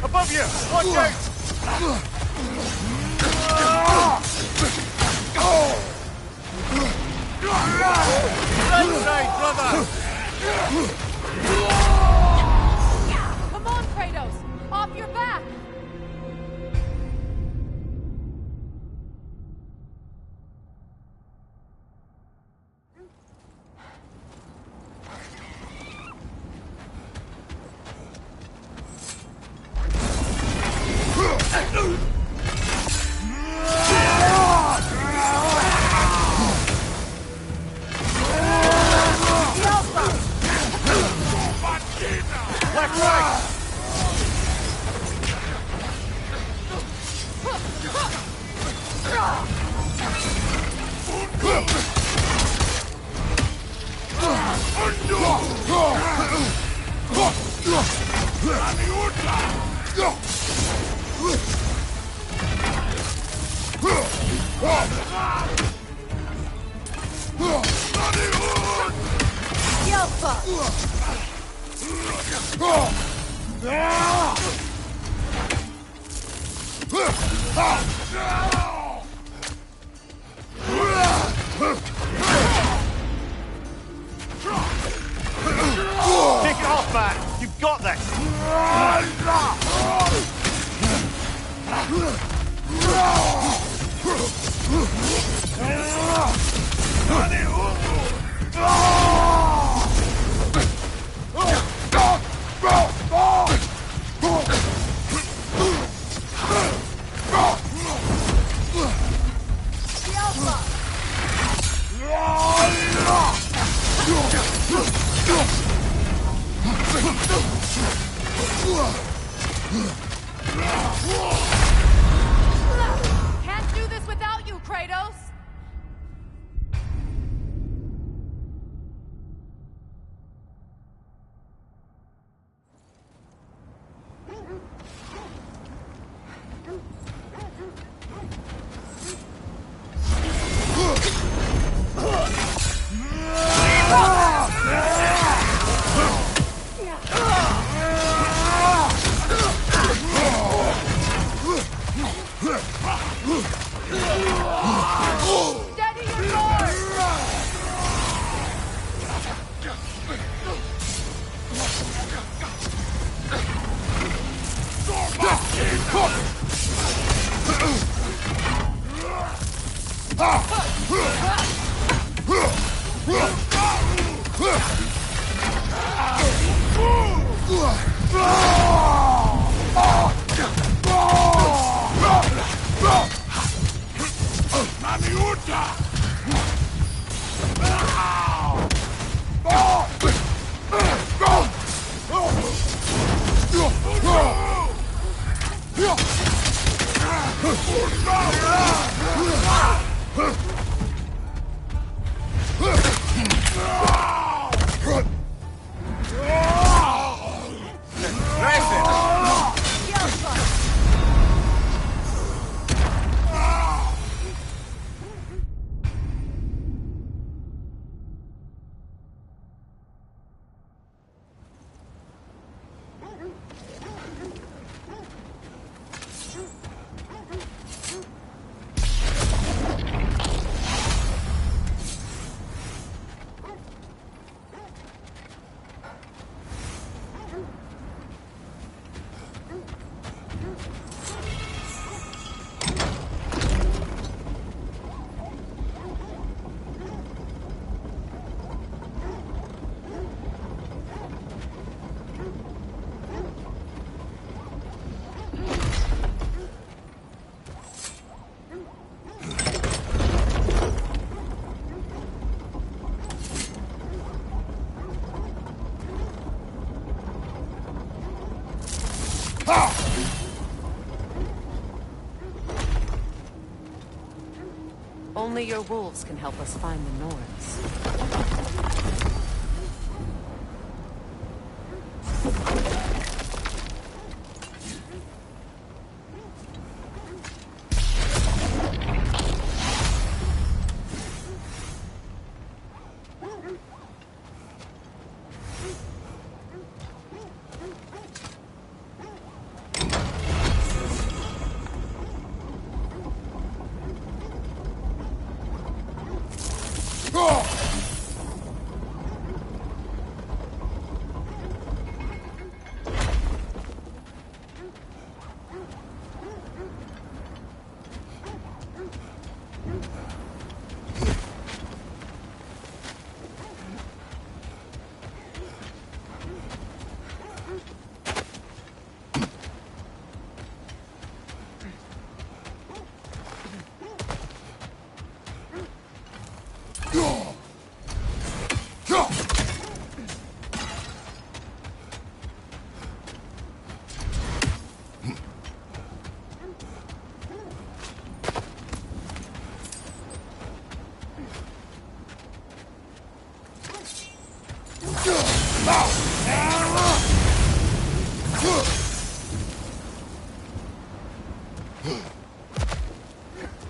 S14: Above you! Watch out! Right side, brother!
S5: Come on, Kratos! Off your back!
S14: Left right! Take it off, man! You've got this!
S5: Can't do this without you, Kratos! Steady your sword! Only your wolves can help us find the Norns.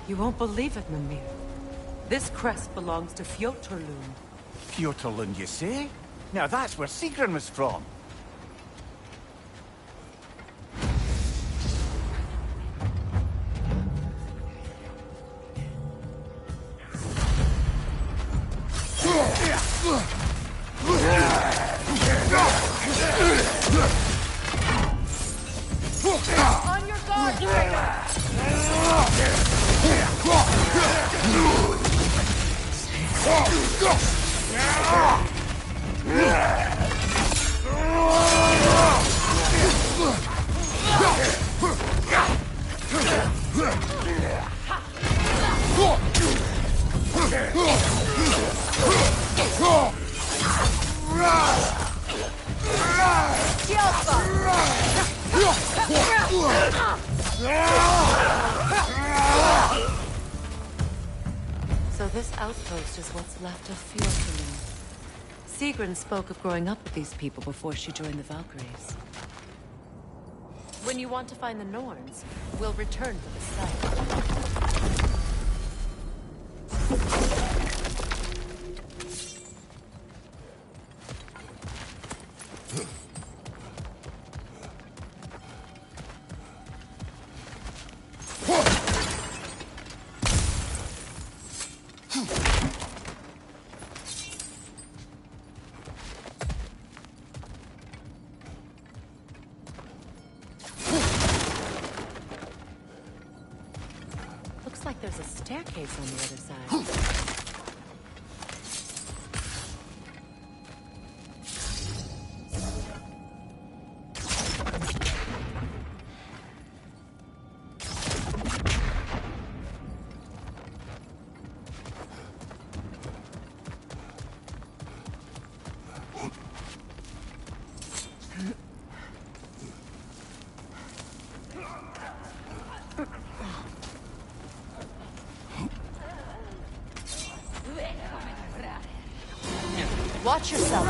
S5: You won't believe it, Mimir. This crest belongs to Fjotorlund.
S14: Fjotorlund, you say? Now that's where Sigrun was from.
S9: On your guard,
S5: So this outpost is what's left of Fjotorlund. Sigrun spoke of growing up with these people before she joined the Valkyries. When you want to find the Norns, we'll return to the site. Looks like there's a staircase on the other side. Watch yourself.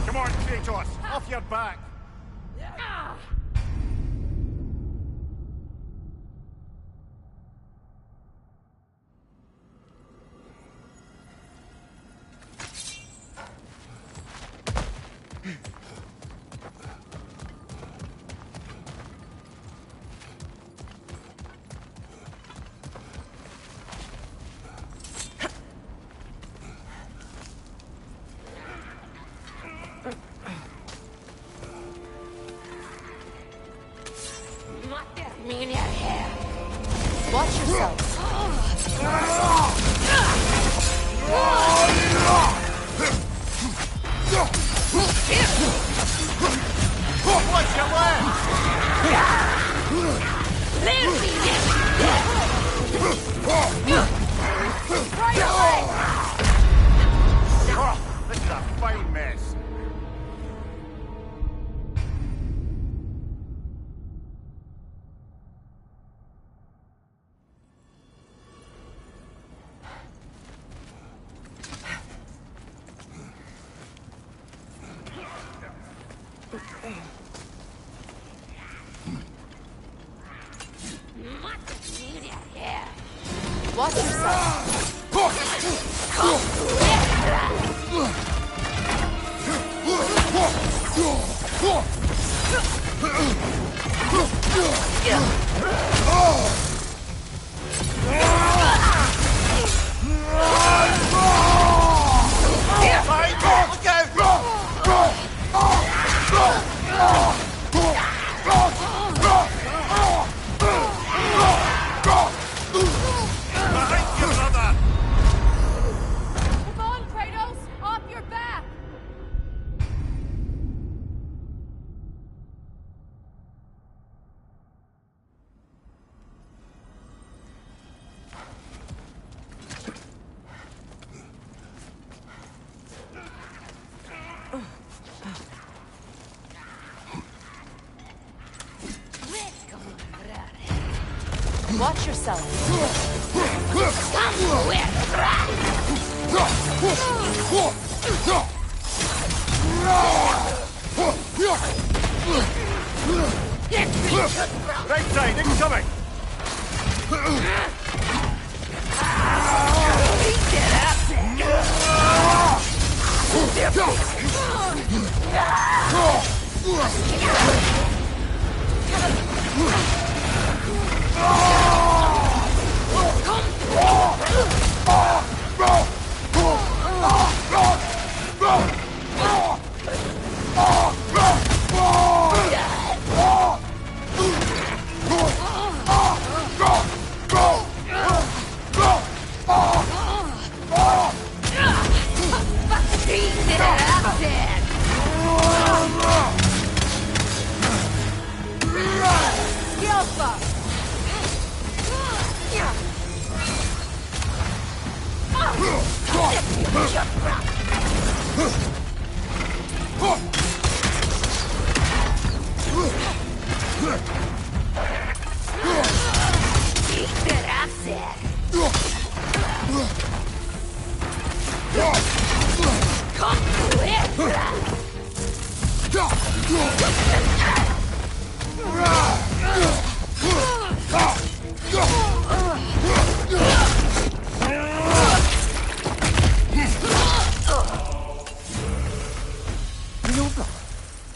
S14: Come on, Kratos, off your back.
S5: Watch yourself.
S14: What's your way?
S5: Right away!
S14: Oh, this is a fine mess.
S5: Watch yourself. Come on, Kratos! Off your back! Watch yourself.
S14: Right side, incoming!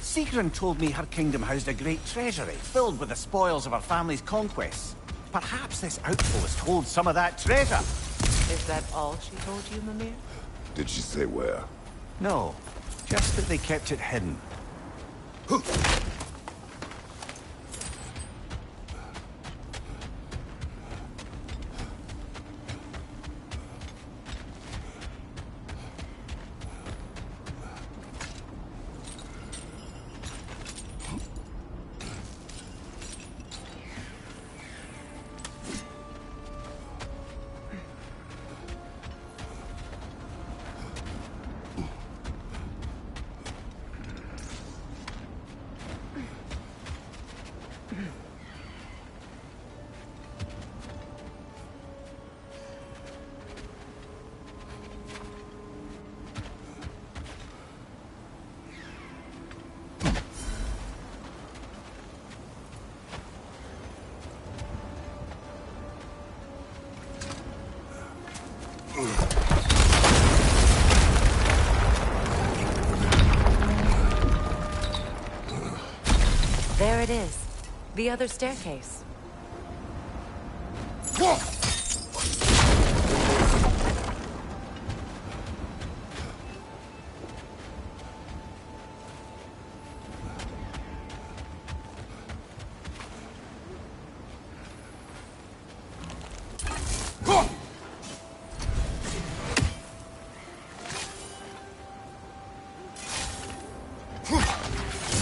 S14: Sigrun told me her kingdom housed a great treasury, filled with the spoils of her family's conquests. Perhaps this outpost holds some of that treasure.
S5: Is that all she told you, Mimir?
S13: Did she say where?
S14: No, just that they kept it hidden.
S5: There it is. The other staircase.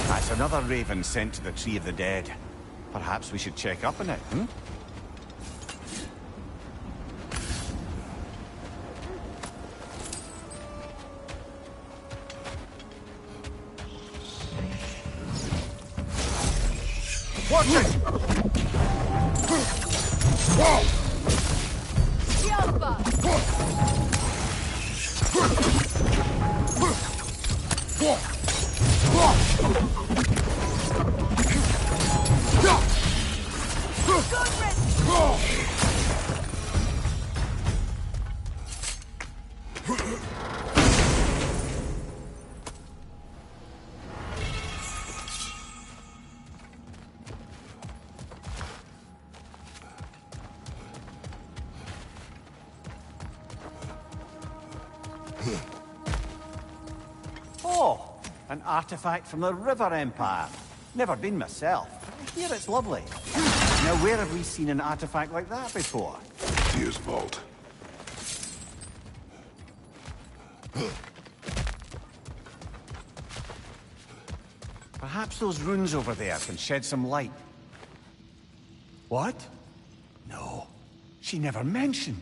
S14: That's another raven sent to the Tree of the Dead. Perhaps we should check up on it, hmm? Watch it! Oh, an artifact from the River Empire. Never been myself. I hear it's lovely. Now, where have we seen an artifact like that before?
S13: Tyr's vault.
S14: Perhaps those runes over there can shed some light. What? No, she never mentioned.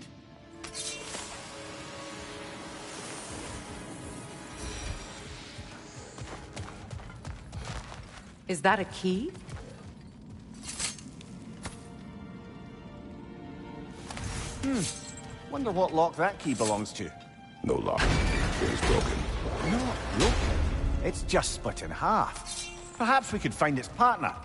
S5: Is that a key?
S14: Wonder what lock that key belongs to.
S13: No lock. It is broken.
S14: Not broken. It's just split in half. Perhaps we could find its partner.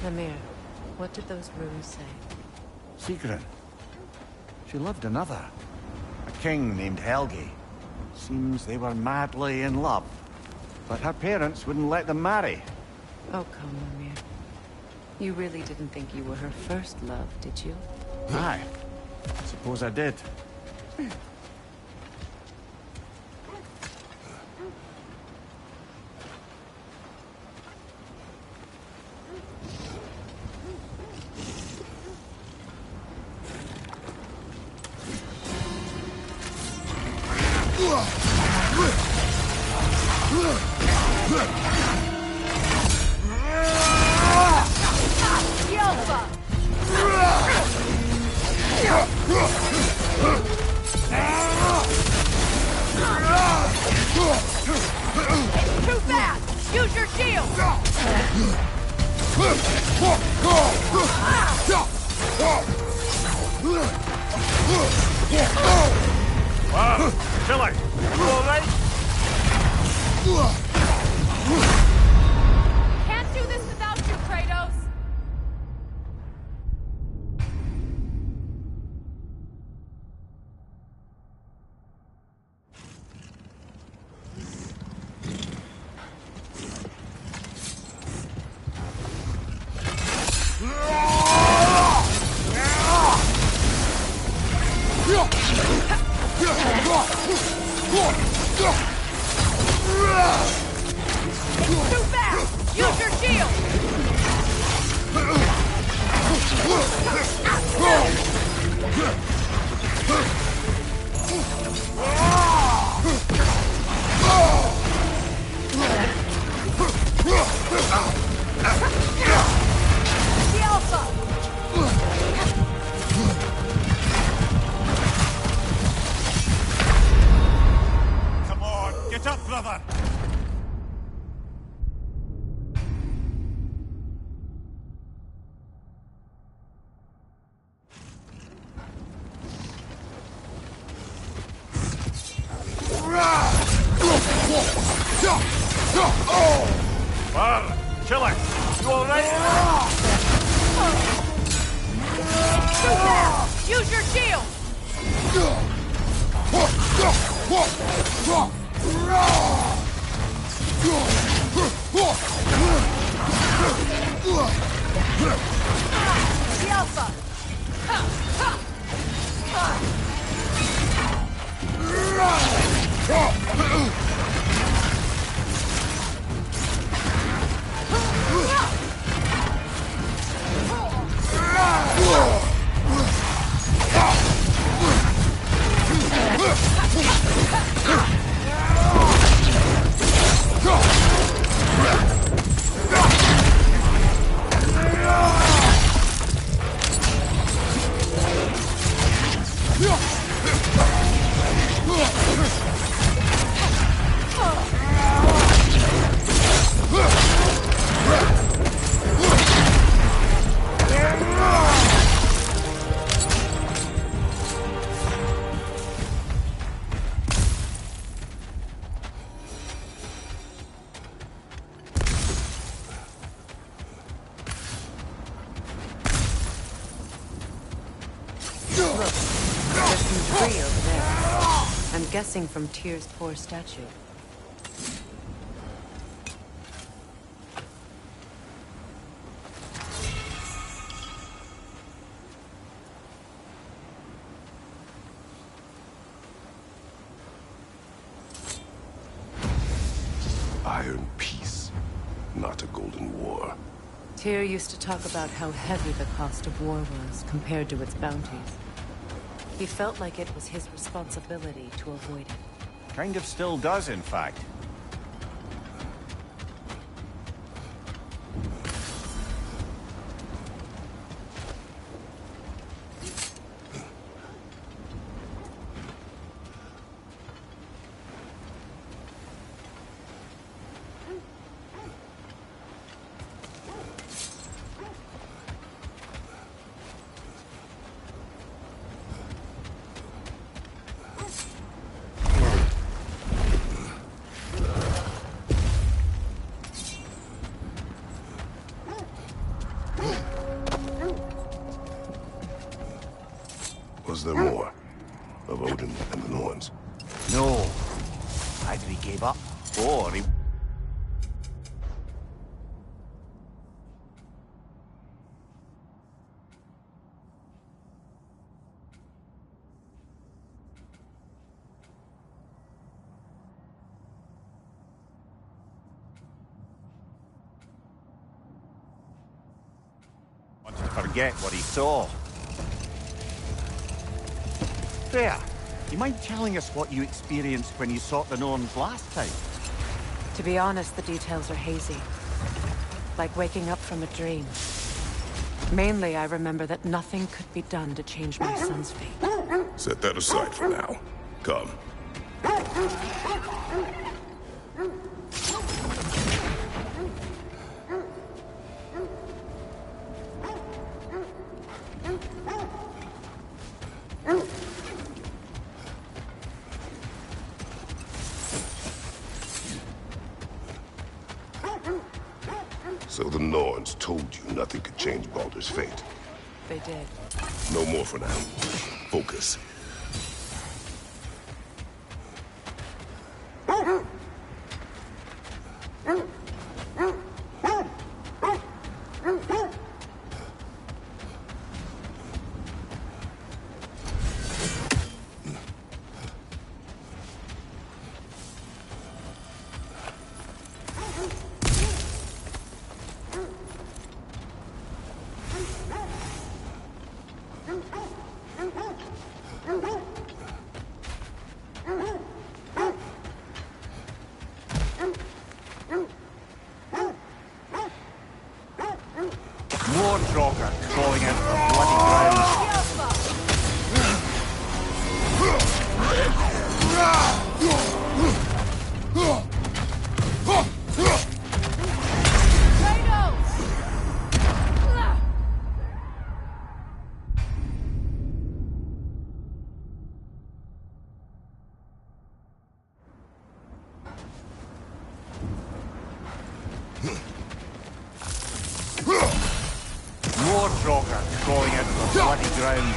S5: Mimir, what did those runes say?
S14: Sigrun. She loved another. A king named Helgi. Seems they were madly in love. But her parents wouldn't let them marry.
S5: Oh, come, Mimir. You really didn't think you were her first love, did you?
S14: Aye. I suppose I did.
S15: Too fast! Use your shield!
S12: Tilly, you all right?
S15: Can't do this without you, Kratos!
S14: Bar, kill it! You alright?
S15: Too fast! Use your shield! The Alpha!
S5: Guessing from Tyr's poor statue.
S13: Iron peace, not a golden war.
S5: Tyr used to talk about how heavy the cost of war was compared to its bounties. He felt like it was his responsibility to avoid it.
S14: Kind of still does, in fact.
S13: Was there more? Of Odin and the Norns?
S14: No. Either he gave up, or he... wanted to forget what he saw. Freya, you mind telling us what you experienced when you sought the Norns last time?
S5: To be honest, the details are hazy. Like waking up from a dream. Mainly, I remember that nothing could be done to change my son's fate.
S13: Set that aside for now. Come. So the Norns told you nothing could change Baldur's fate.
S5: They did.
S13: No more for now. Focus.
S14: More Draugr crawling out of the bloody ground. crawling out of the bloody ground.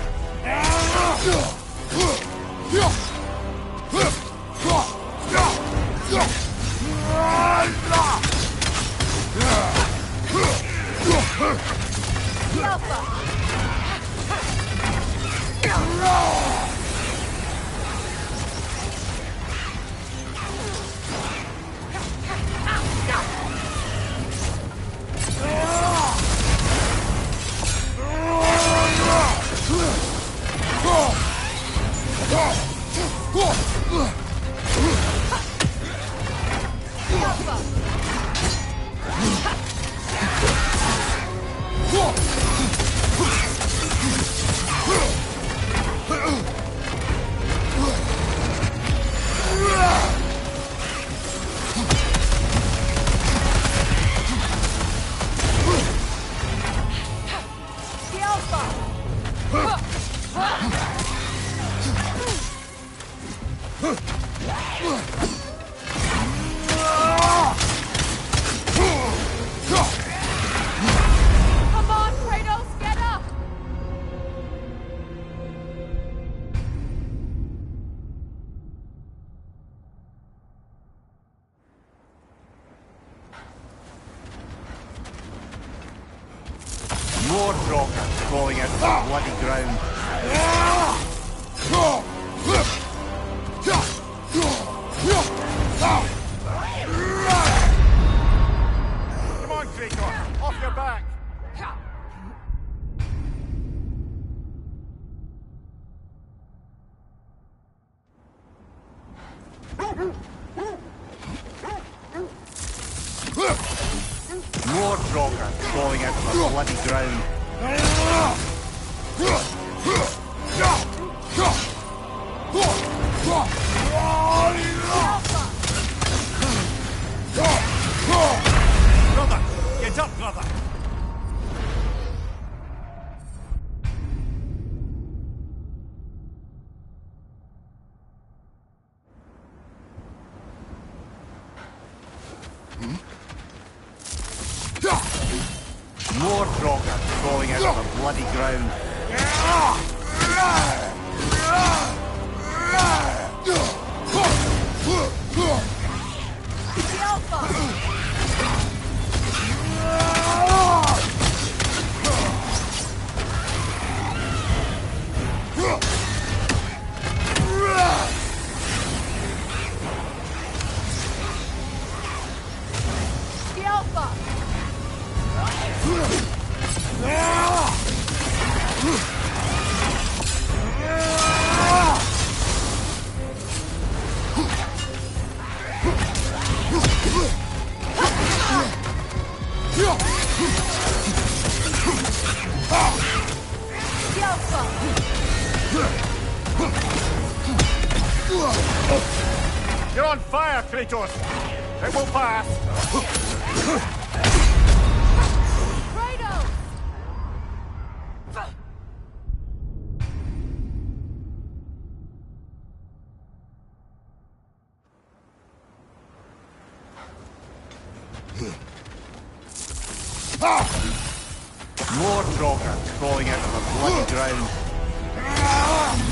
S15: Come on, Kratos, get up!
S14: More Drogon crawling out of the bloody ground.
S11: Come on, Kratos! Off your back!
S14: More Drogon crawling out of the bloody ground.
S11: Brother! Get up, brother!
S14: More Drogon crawling out of the bloody ground.
S15: The Alpha! The Alpha!
S11: You're on fire, Kratos! It will pass!
S15: Kratos!
S14: More Drogon crawling out of the bloody ground.
S15: The Alpha!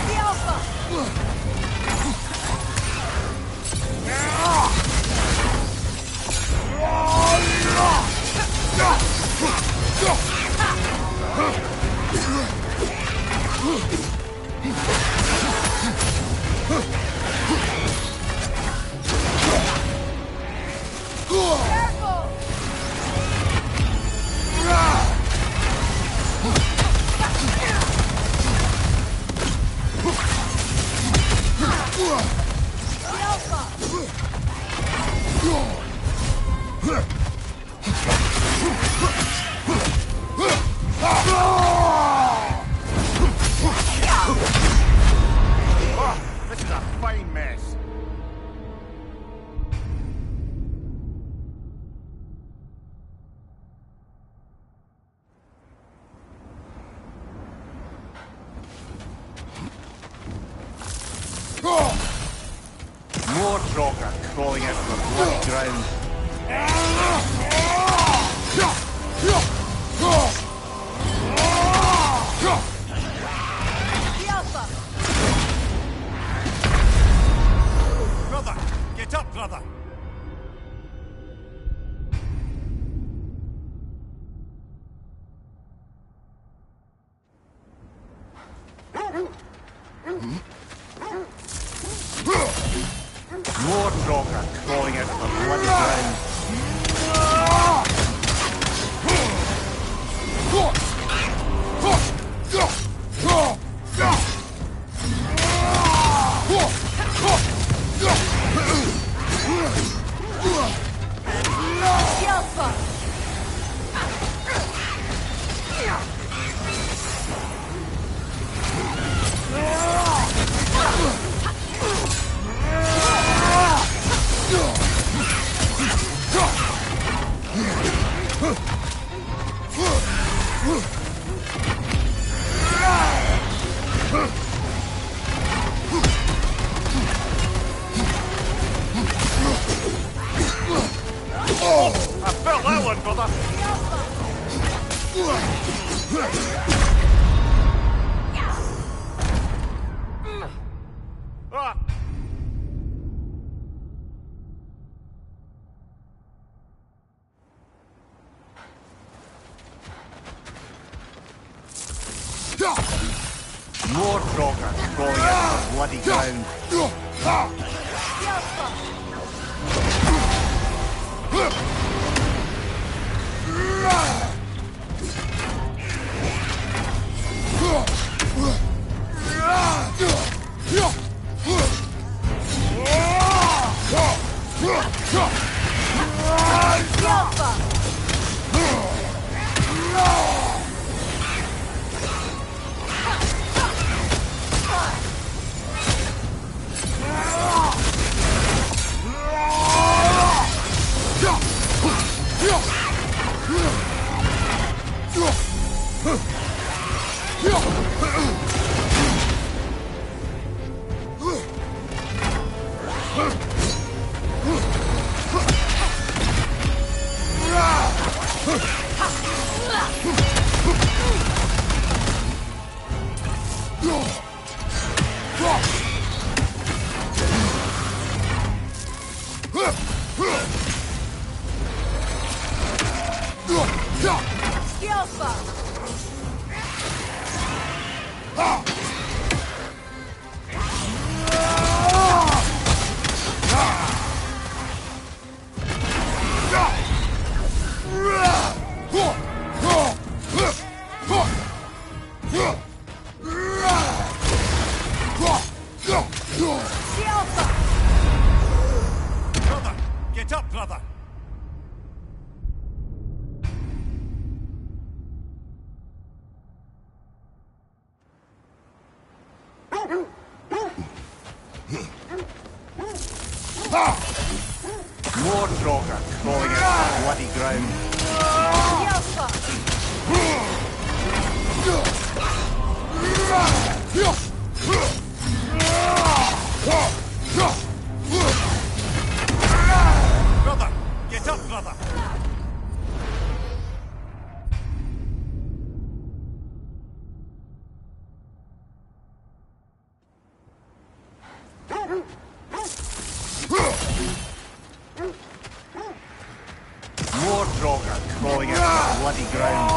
S15: The Alpha!
S14: Draugr crawling out of the bloody ground.
S16: Brother! Get up, brother!
S14: More Draugr crawling out of the bloody ground.
S16: I felt that one, brother! Ah!
S14: More Draugr crawling out of the bloody ground.
S16: Brother! Get up, brother!
S14: More Draugr crawling out of the bloody ground.
S16: Brother! Get up, brother!
S14: More Draugr crawling out of the bloody ground.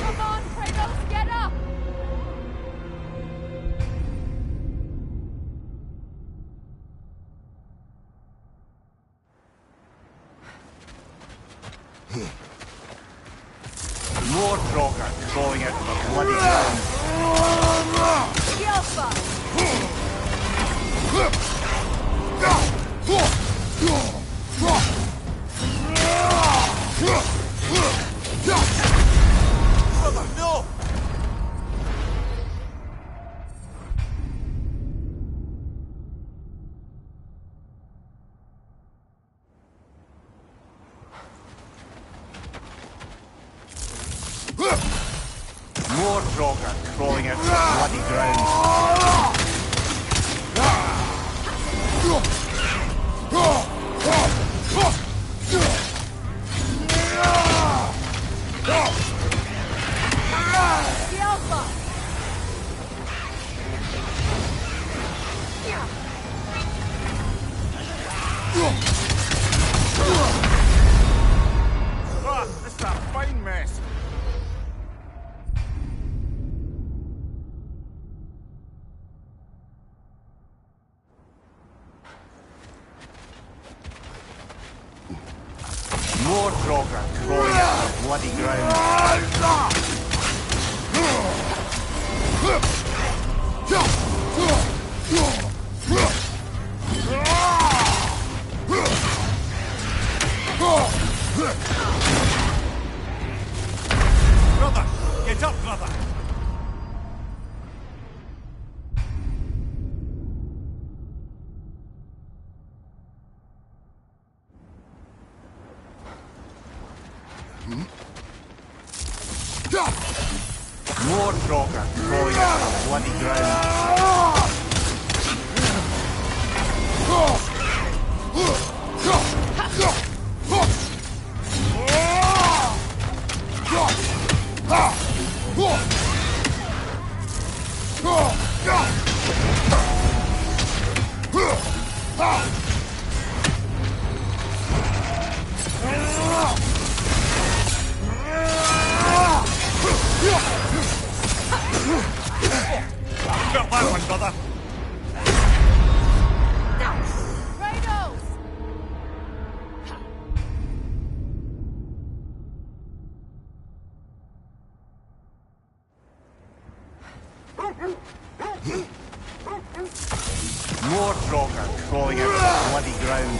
S15: Come on, Kratos, get up!
S14: More Draugr crawling out of the bloody ground.
S16: Brother, no!
S14: More Draugr crawling out of the bloody ground.
S15: The Alpha!
S16: Ah, this is a fine mess.
S14: More Draugr crawling out of the bloody ground.
S16: Brother, get up, brother.
S14: More Draugr crawling out of the bloody ground.
S16: Got that one, brother.
S15: Kratos!
S14: More Draugr crawling out of the bloody ground.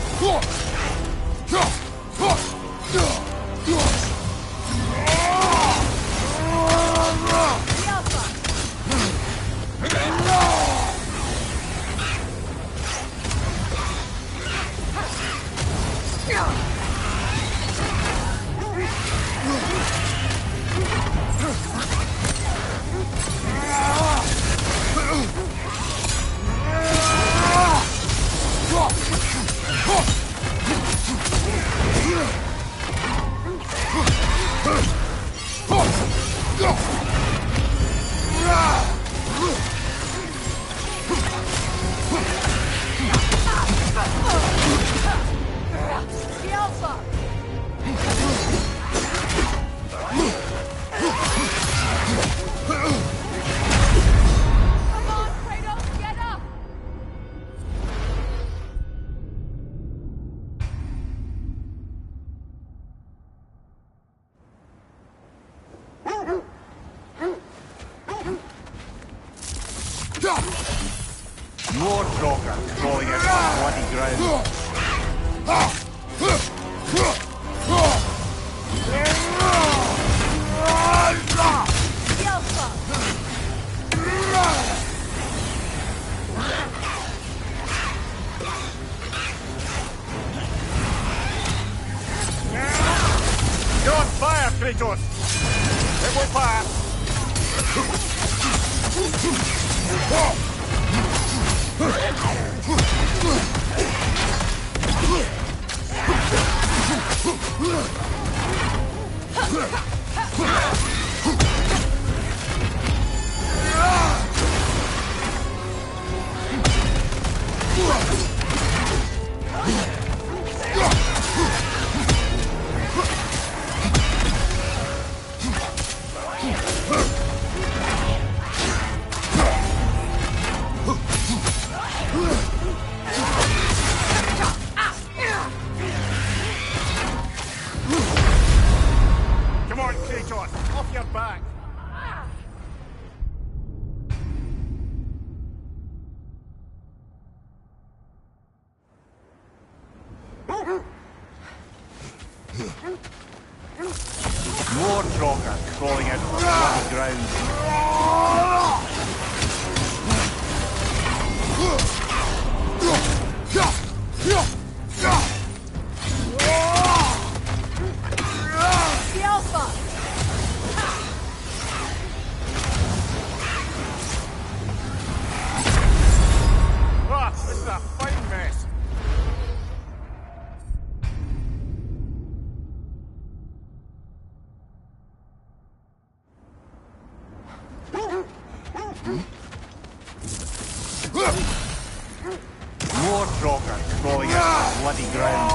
S15: The Alpha! The Alpha! Come on, Kratos, get up!
S14: More Draugr crawling out of the bloody ground.
S15: The Alpha!
S16: You're on fire, Kratos. It will pass. Come on, Kratos. Off your back.
S14: More Draugr crawling out of the bloody ground.
S15: The Alpha!
S14: More Draugr crawling out of the bloody ground.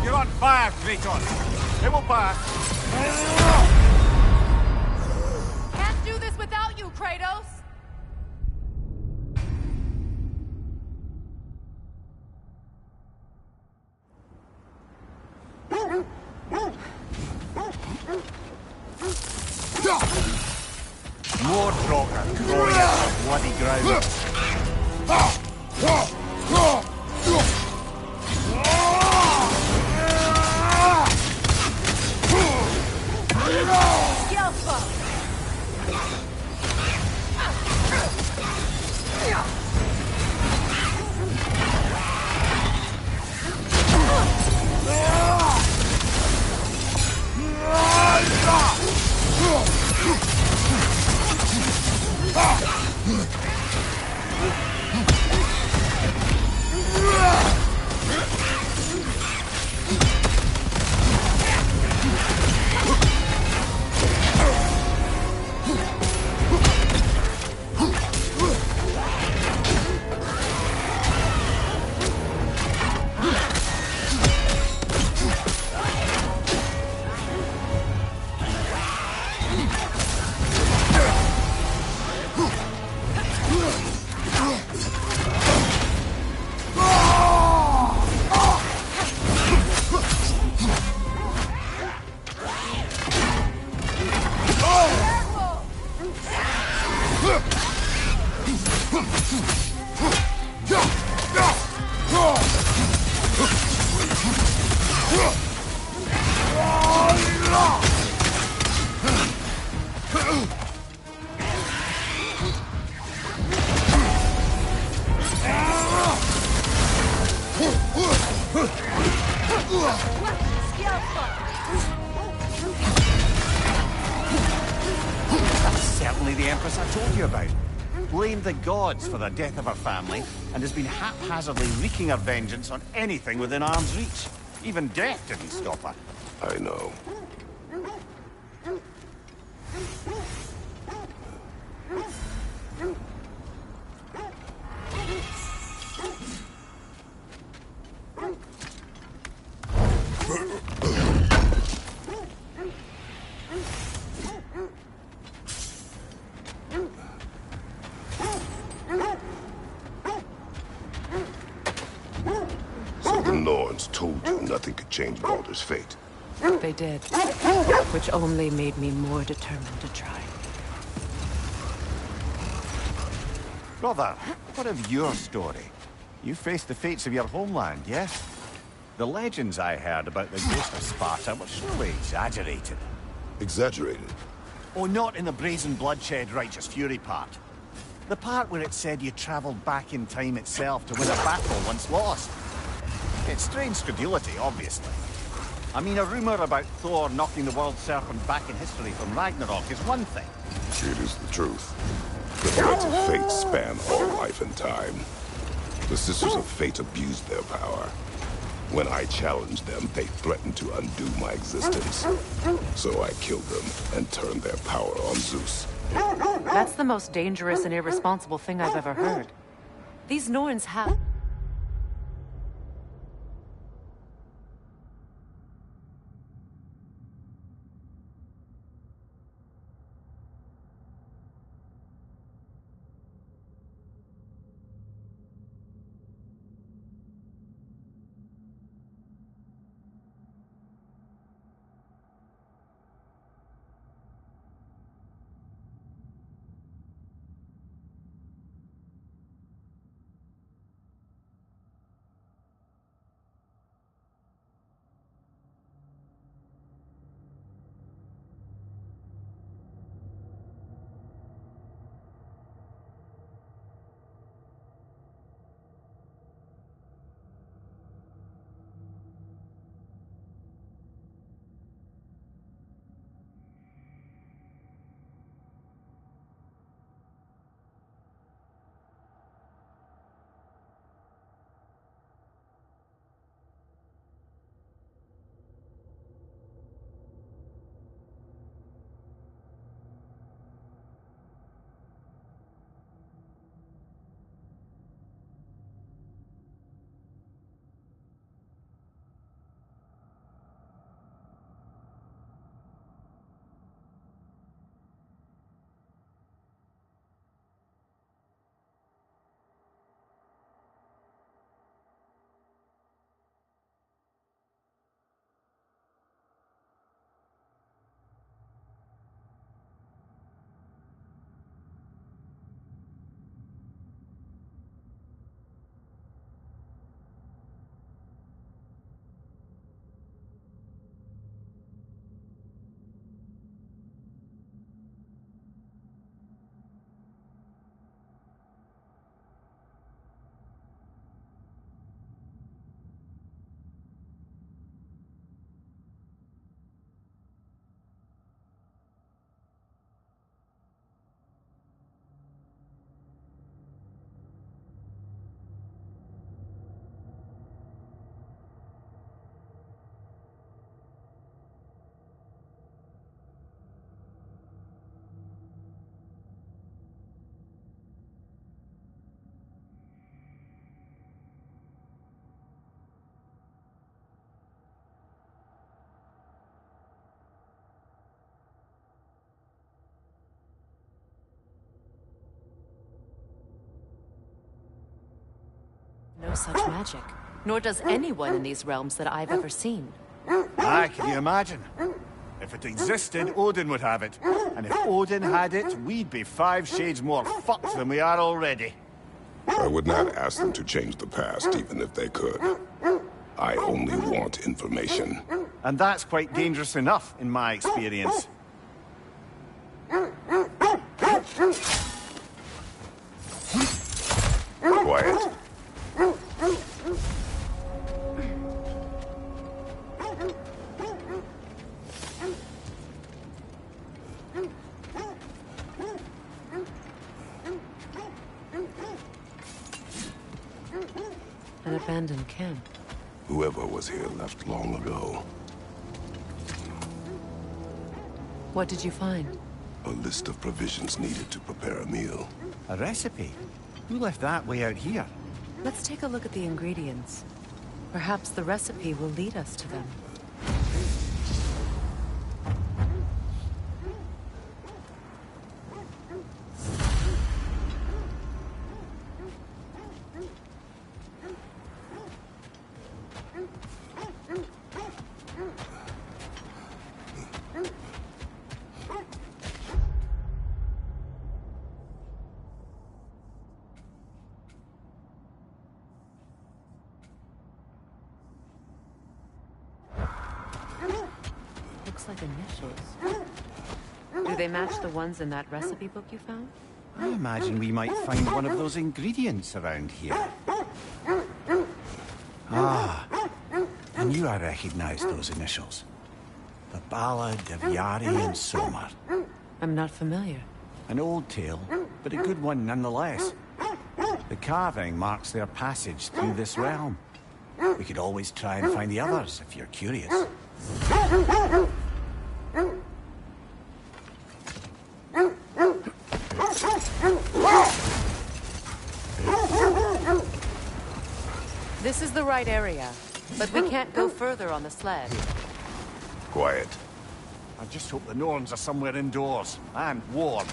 S16: You're on fire, Kratos. It will pass.
S15: Can't do this without you, Kratos!
S14: More Draugr crawling out of the bloody ground. That's certainly the Empress I told you about. Blamed the gods for the death of her family, and has been haphazardly wreaking her vengeance on anything within arm's reach. Even death didn't stop her.
S13: I know. So the Norns told you nothing could change Baldur's fate.
S5: They did, which only made me more determined to try.
S14: Brother, what of your story? You faced the fates of your homeland, yes? The legends I heard about the ghost of Sparta were surely exaggerated.
S13: Exaggerated?
S14: Oh, not in the brazen bloodshed righteous fury part. The part where it said you travelled back in time itself to win a battle once lost. It's strange credulity, obviously. I mean, a rumour about Thor knocking the world serpent back in history from Ragnarok is one thing.
S13: It is the truth. But Words of fate span all life and time. The Sisters of Fate abused their power. When I challenged them, they threatened to undo my existence. So I killed them and turned their power on Zeus.
S5: That's the most dangerous and irresponsible thing I've ever heard. These Norns have... No such magic. Nor does anyone in these realms that I've ever seen.
S14: Aye, can you imagine? If it existed, Odin would have it. And if Odin had it, we'd be 5 shades more fucked than we are already.
S13: I would not ask them to change the past, even if they could. I only want information.
S14: And that's quite dangerous enough, in my experience.
S13: Quiet.
S5: An abandoned camp.
S13: Whoever was here left long ago.
S5: What did you find?
S13: A list of provisions needed to prepare a meal.
S14: A recipe? Who left that way out here?
S5: Let's take a look at the ingredients. Perhaps the recipe will lead us to them. Like initials. Do they match the ones in that recipe book you found?
S14: I imagine we might find one of those ingredients around here. Ah, I knew I recognized those initials. The Ballad of Yari and Somar.
S5: I'm not familiar.
S14: An old tale, but a good one nonetheless. The carving marks their passage through this realm. We could always try and find the others, if you're curious.
S5: This is the right area, but we can't go further on the sled.
S13: Quiet.
S14: I just hope the Norns are somewhere indoors, and warm.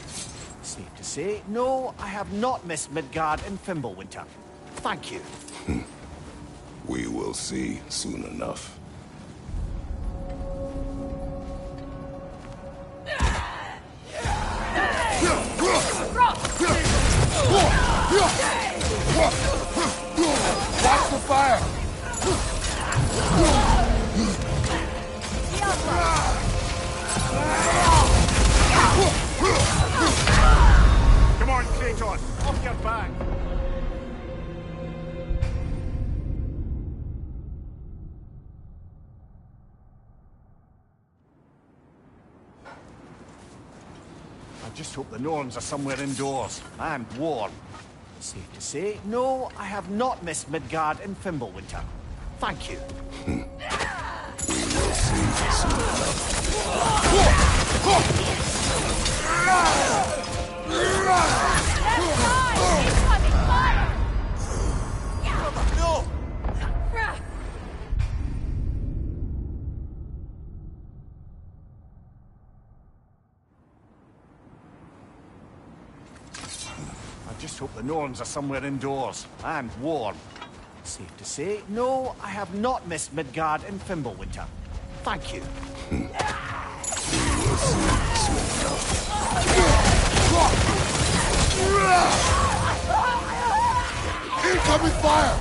S14: Safe to say, no, I have not missed Midgard and Fimbulwinter. Thank you.
S13: We will see soon enough.
S12: Watch the fire!
S16: Come on, Kratos! Off your back!
S14: I just hope the Norns are somewhere indoors, and warm. Safe to say, no, I have not missed Midgard and Fimbulwinter. Thank you.
S13: We will see soon enough.
S14: I just hope the Norns are somewhere indoors, and warm. Safe to say, no, I have not missed Midgard and Fimbulwinter. Thank you.
S13: We will see soon enough.
S12: Incoming fire!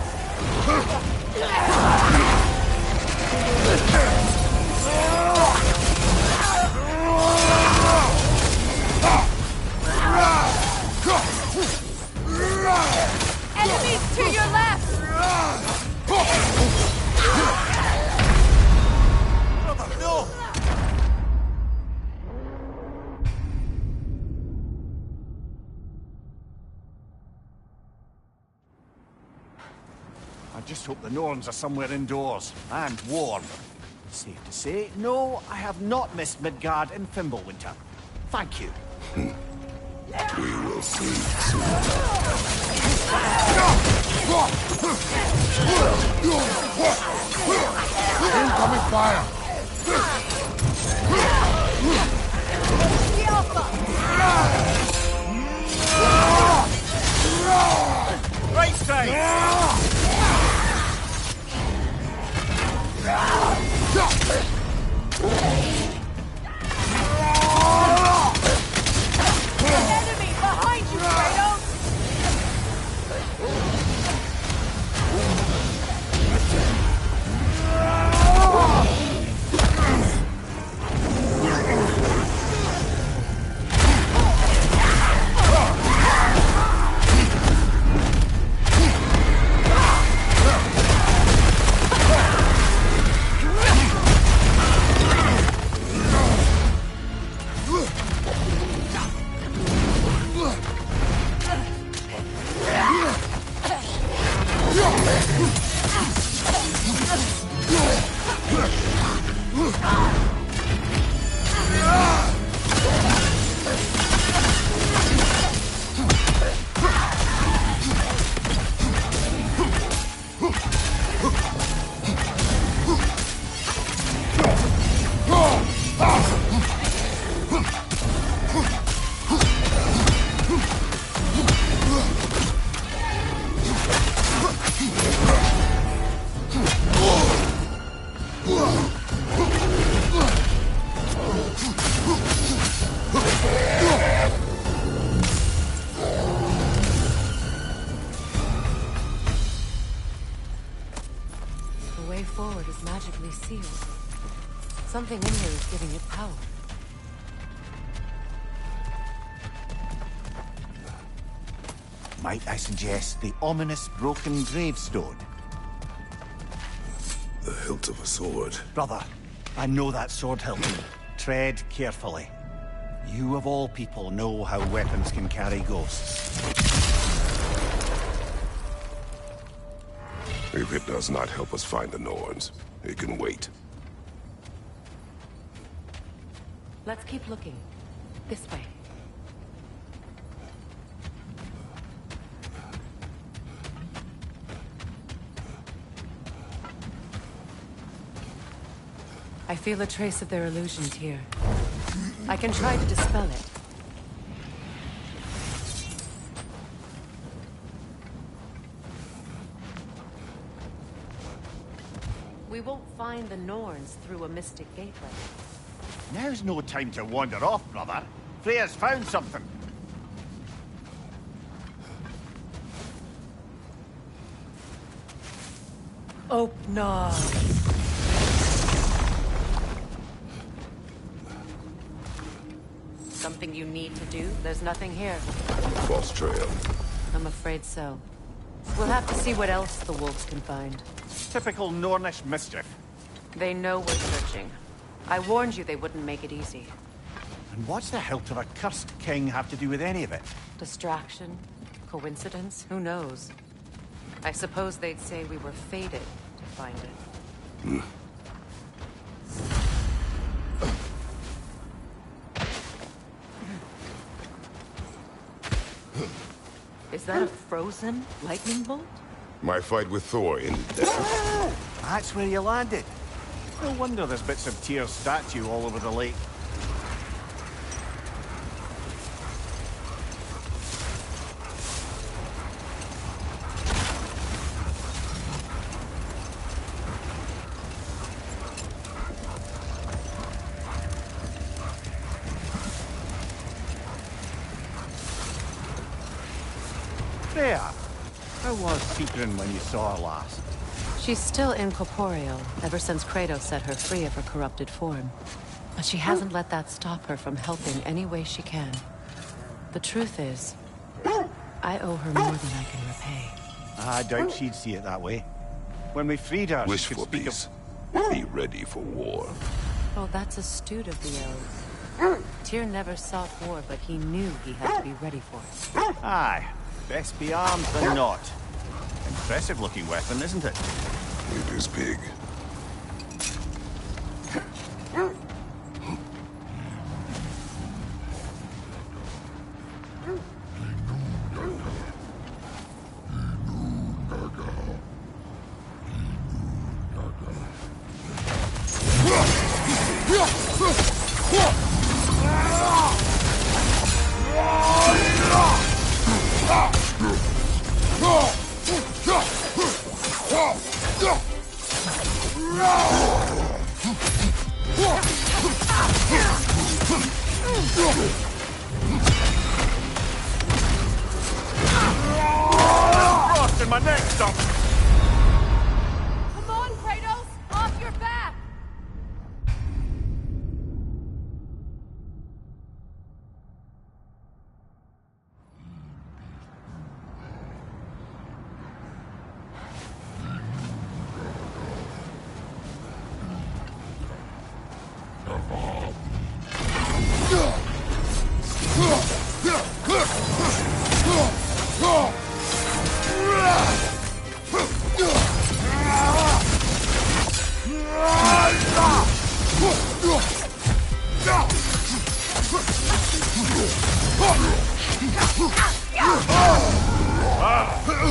S15: Enemies to your left!
S16: No!
S14: I just hope the Norns are somewhere indoors, and warm. Safe to say, no, I have not missed Midgard and Fimbulwinter. Thank you.
S13: We will see soon enough.
S12: Incoming fire!
S16: Right side!
S15: Enemy behind you, Kratos!
S5: The way forward is magically sealed. Something in here is giving it power.
S14: Might I suggest the ominous broken gravestone?
S13: The hilt of a sword.
S14: Brother, I know that sword hilt. Tread carefully. You of all people know how weapons can carry ghosts.
S13: If it does not help us find the Norns, it can wait.
S5: Let's keep looking. This way. I feel a trace of their illusions here. I can try to dispel it. We won't find the Norns through a mystic gateway.
S14: Now's no time to wander off, brother. Freya's found something.
S5: Opnar. Something you need to do? There's nothing here.
S13: False trail.
S5: I'm afraid so. We'll have to see what else the wolves can find.
S14: Typical Nornish mischief.
S5: They know we're searching. I warned you they wouldn't make it easy.
S14: And what's the hilt of a cursed king have to do with any of it?
S5: Distraction? Coincidence? Who knows? I suppose they'd say we were fated to find it. Is that a frozen lightning bolt?
S13: My fight with Thor ended there.
S14: That's where you landed. No wonder there's bits of Tyr's statue all over the lake. Freya, how was Sigrun when you saw her last?
S5: She's still incorporeal, ever since Kratos set her free of her corrupted form. But she hasn't let that stop her from helping any way she can. The truth is, I owe her more than I can repay.
S14: I doubt she'd see it that way. When we freed her,
S13: Wish
S14: she could
S13: for
S14: speak
S13: peace.
S14: of...
S13: Be ready for war.
S5: Oh, that's astute of the elves. Tyr never sought war, but he knew he had to be ready for it.
S14: Aye. Best be armed than not. Impressive looking weapon, isn't it?
S13: It is big.
S16: Frost in my neck, stop!
S15: Come on, Kratos! Off your back!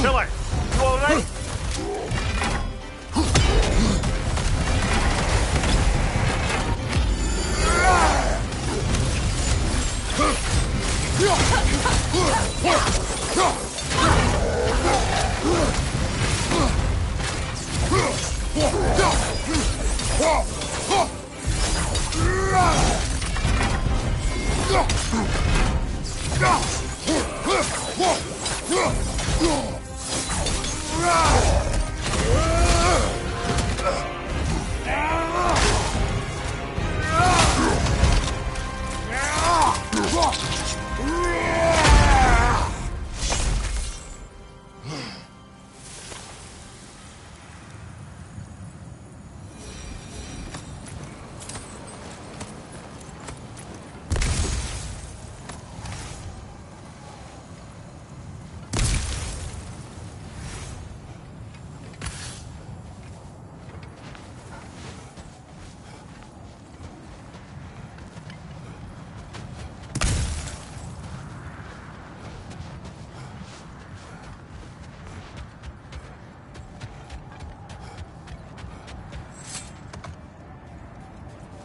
S16: Chiller, you all right?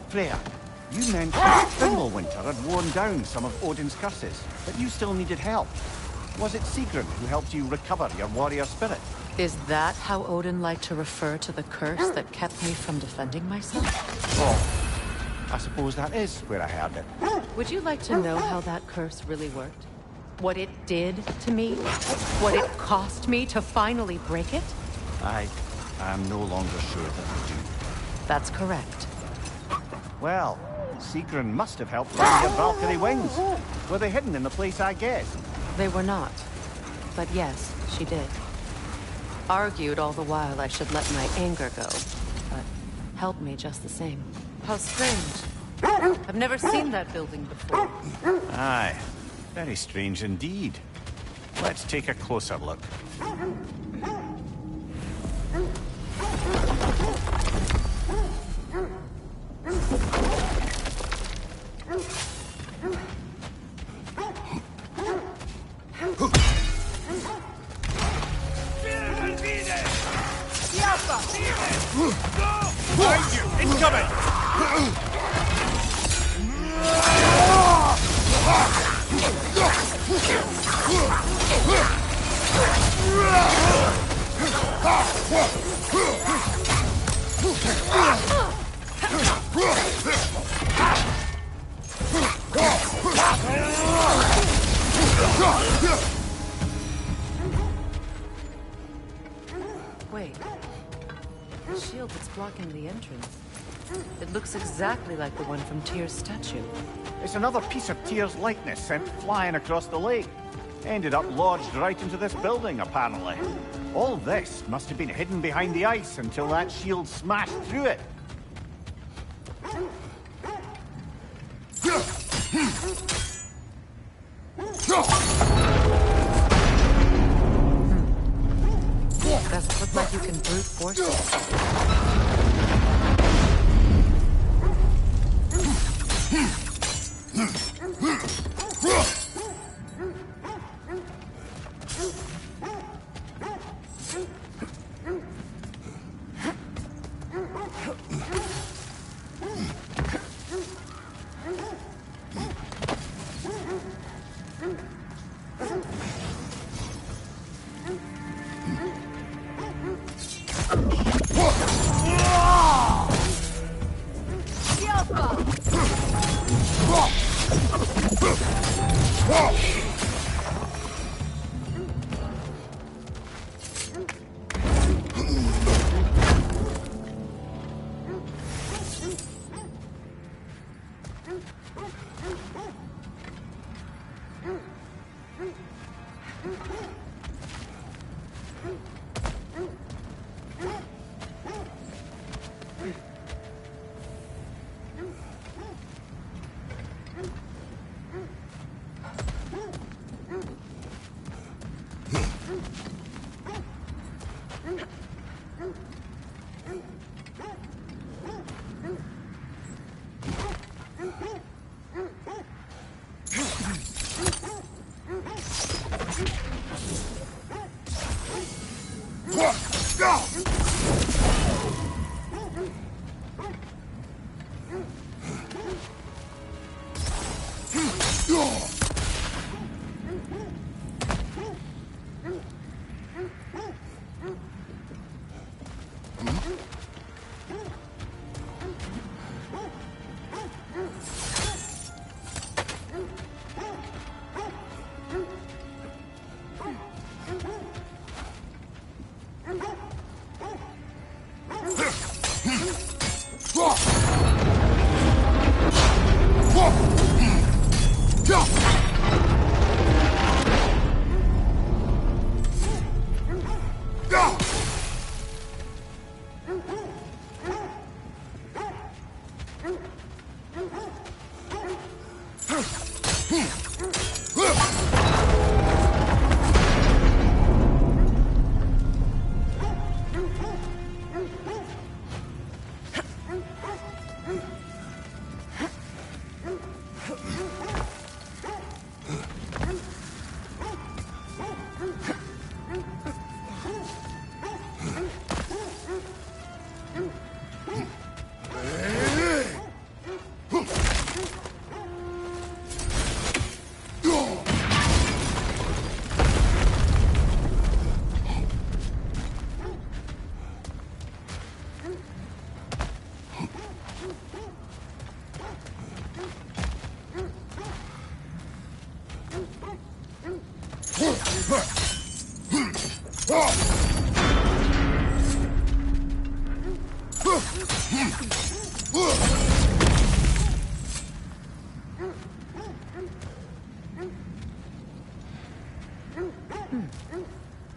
S14: Freya, you mentioned that Fimbulwinter had worn down some of Odin's curses, but you still needed help. Was it Sigrun who helped you recover your warrior spirit?
S5: Is that how Odin liked to refer to the curse that kept me from defending myself?
S14: Oh, I suppose that is where I heard it.
S5: Would you like to know how that curse really worked? What it did to me? What it cost me to finally break it?
S14: I am no longer sure that I do.
S5: That's correct.
S14: Well, Sigrun must have helped find your Valkyrie wings. Were they hidden in the place I guessed?
S5: They were not. But yes, she did. Argued all the while I should let my anger go, but helped me just the same. How strange. I've never seen that building before.
S14: Aye. Very strange indeed. Let's take a closer look.
S16: Behind you! Incoming!
S5: Wait. The shield that's blocking the entrance. It looks exactly like the one from Tyr's statue.
S14: It's another piece of Tyr's likeness sent flying across the lake. Ended up lodged right into this building, apparently. All this must have been hidden behind the ice until that shield smashed through it.
S5: Doesn't look like you can brute force it.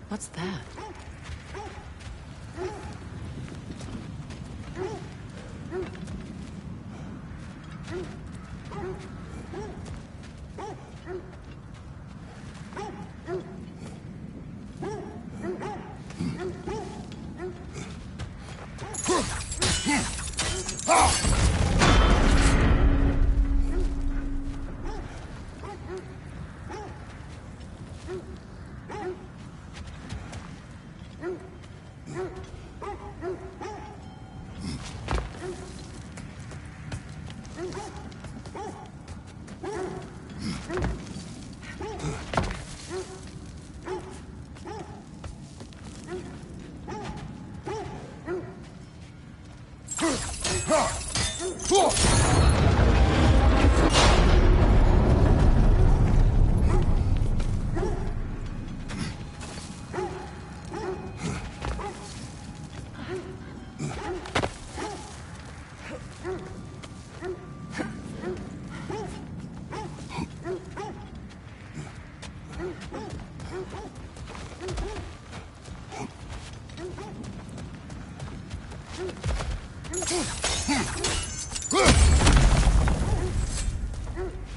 S5: What's that?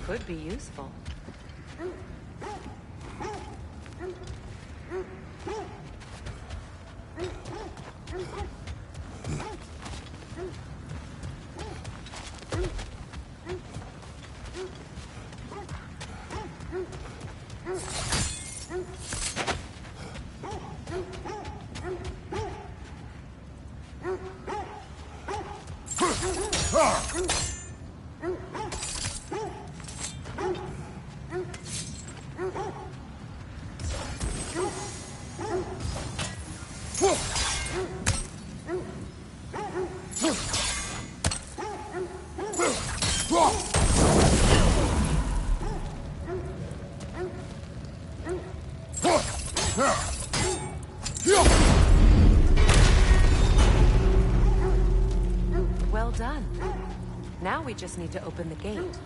S5: Could be useful. Well done. Now we just need to open the gate.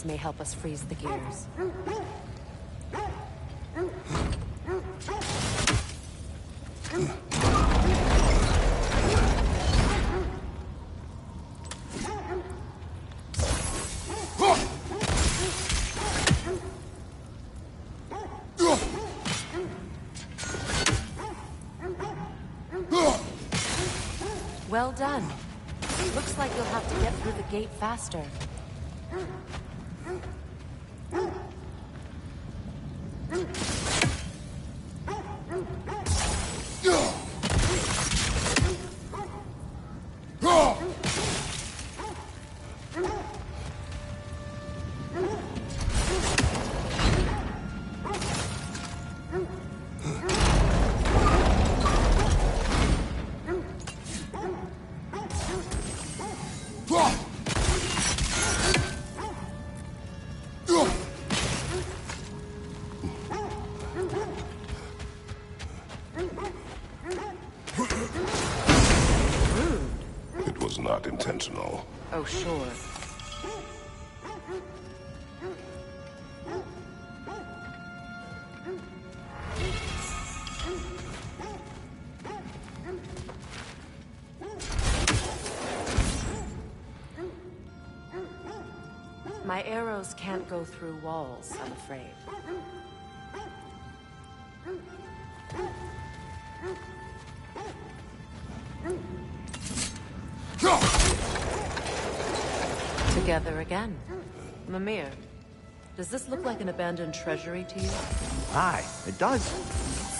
S5: this may help us freeze the gears. Well done. Looks like you'll have to get through the gate faster.
S13: It was not intentional.
S5: Oh, sure. My arrows can't go through walls, I'm afraid. Together again. Mimir, does this look like an abandoned treasury to you?
S14: Aye, it does.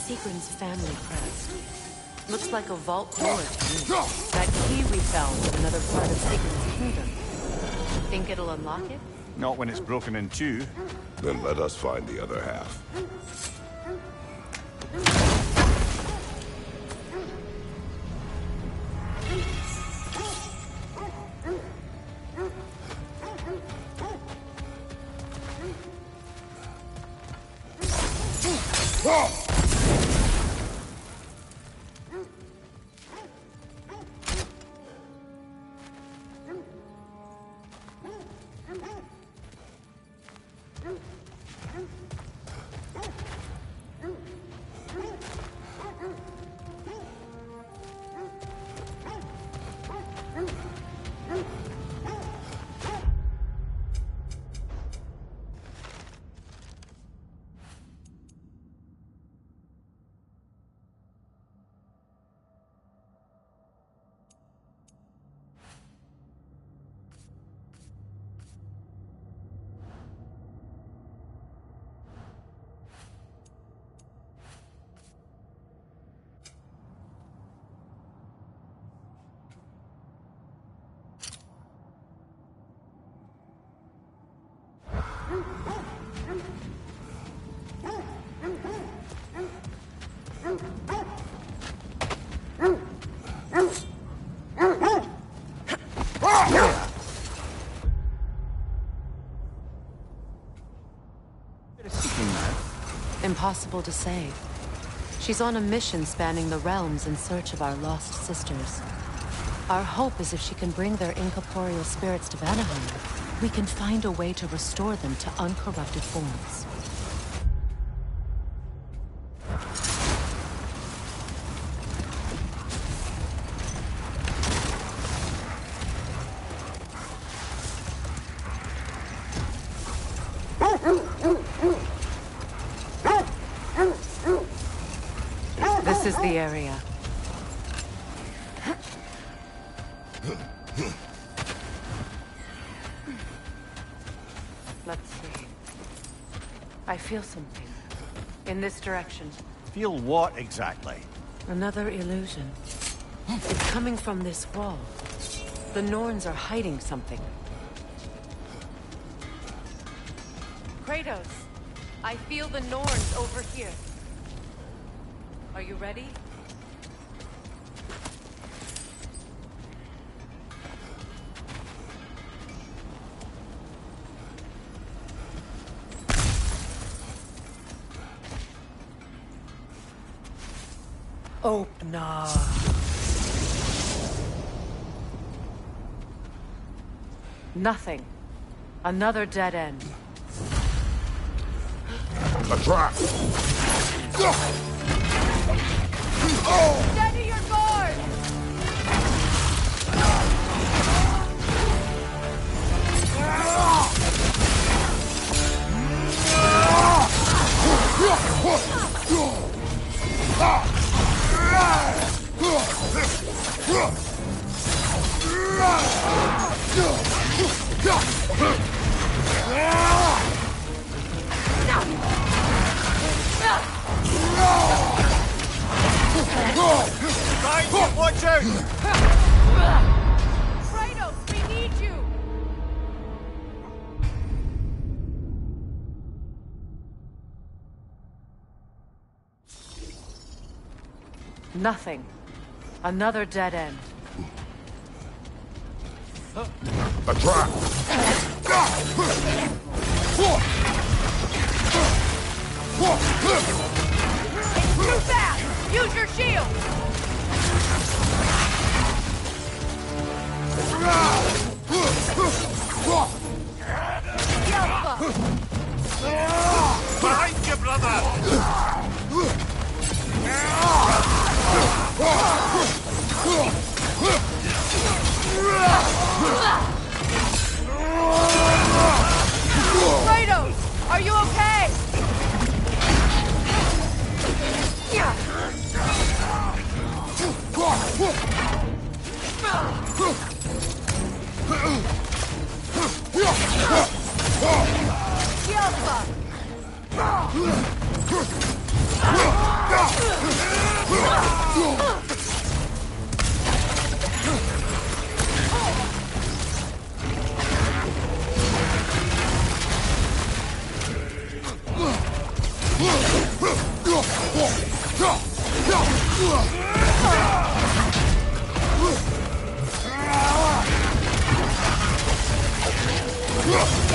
S5: Sigrun's family crest. Looks like a vault door to me. That key we found in another part of Sigrun's kingdom. Think it'll unlock it?
S14: Not when it's broken in two.
S13: Then let us find the other half.
S5: Impossible to say. She's on a mission spanning the realms in search of our lost sisters. Our hope is if she can bring their incorporeal spirits to Vanaheim, we can find a way to restore them to uncorrupted forms. This is the area. Let's see. I feel something. In this direction.
S14: Feel what exactly?
S5: Another illusion. It's coming from this wall. The Norns are hiding something. Kratos, I feel the Norns over here. Are you ready?
S9: Oh, no.
S5: Nothing. Another dead end.
S13: A trap!
S15: Steady your guard!
S14: Watch out!
S15: Kratos, we need you!
S5: Nothing. Another dead end.
S13: A trap!
S15: It's too fast! Use your shield!
S16: Behind you, brother!
S15: Kratos, are you okay?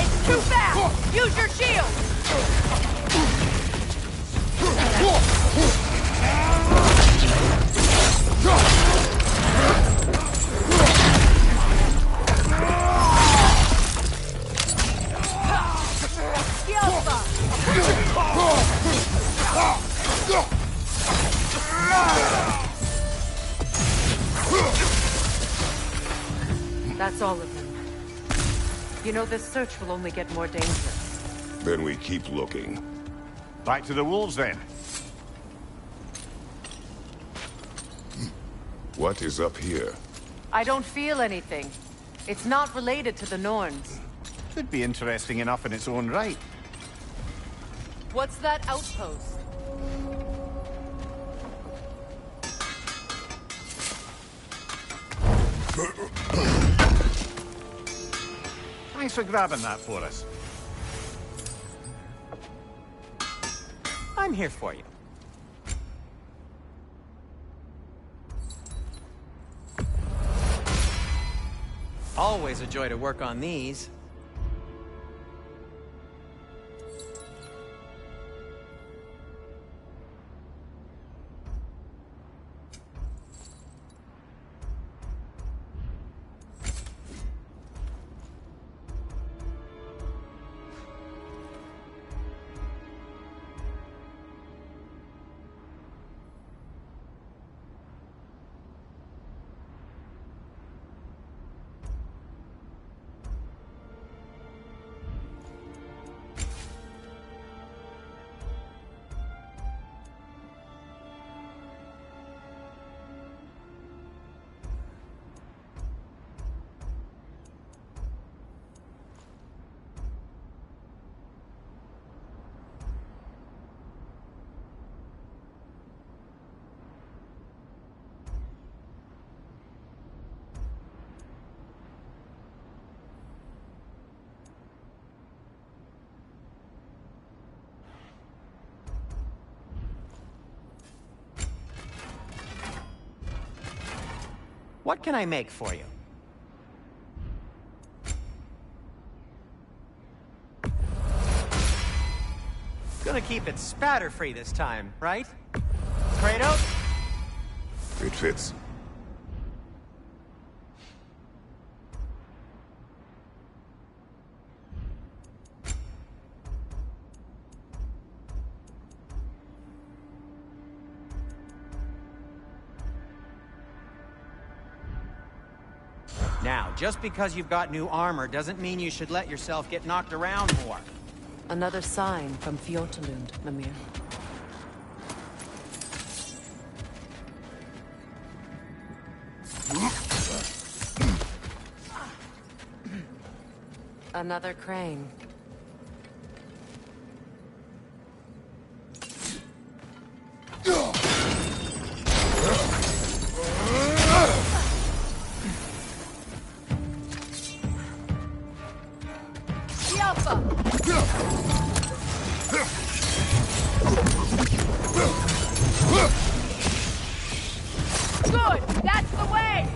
S15: It's too fast! Use your shield!
S5: That's all of them. You know, this search will only get more dangerous.
S13: Then we keep looking.
S14: Back to the wolves, then.
S13: What is up here?
S5: I don't feel anything. It's not related to the Norns.
S14: Could be interesting enough in its own right.
S5: What's that outpost?
S14: Thanks for grabbing that for us. I'm here for you.
S17: Always a joy to work on these. What can I make for you? Gonna keep it spatter-free this time, right? Kratos?
S13: It fits.
S17: Now, just because you've got new armor doesn't mean you should let yourself get knocked around more.
S5: Another sign from Fjotalund, Mimir. Another crane.
S15: Good! That's the way!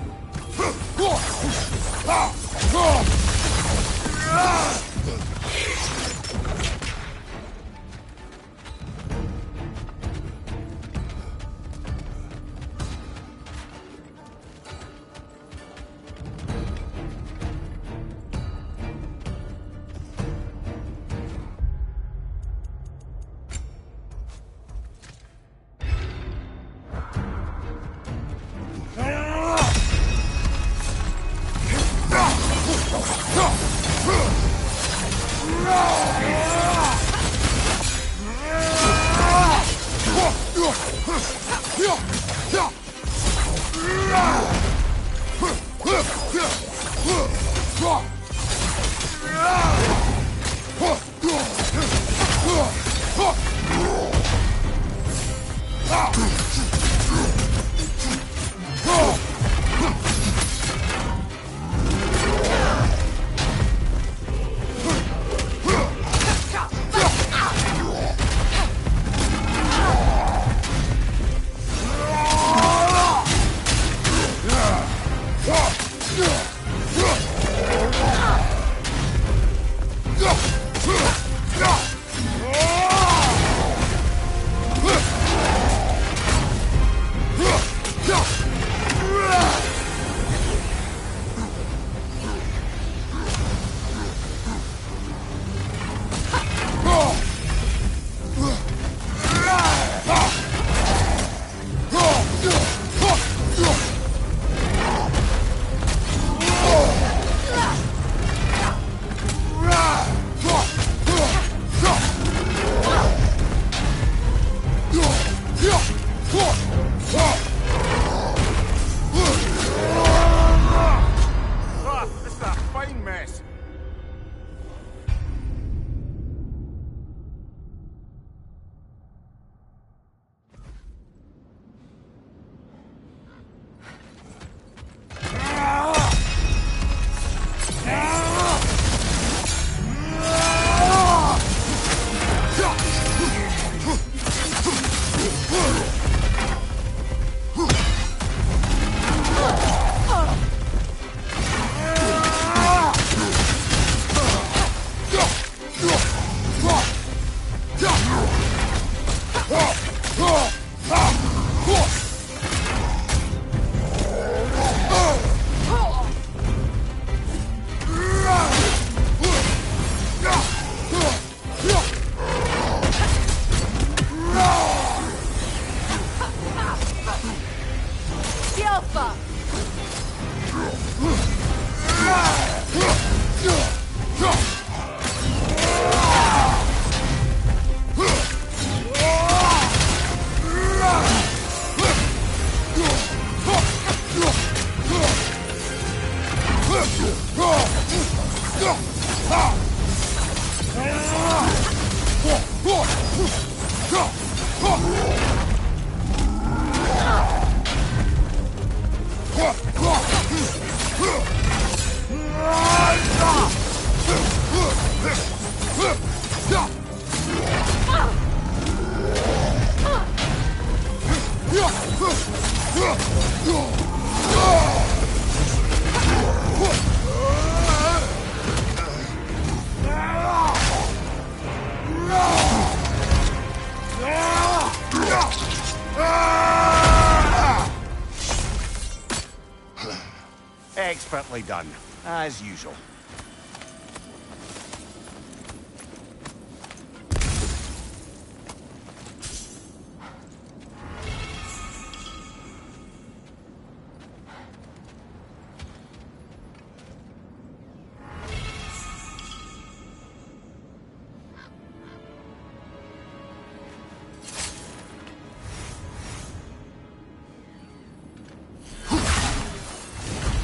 S14: Expertly done, as usual.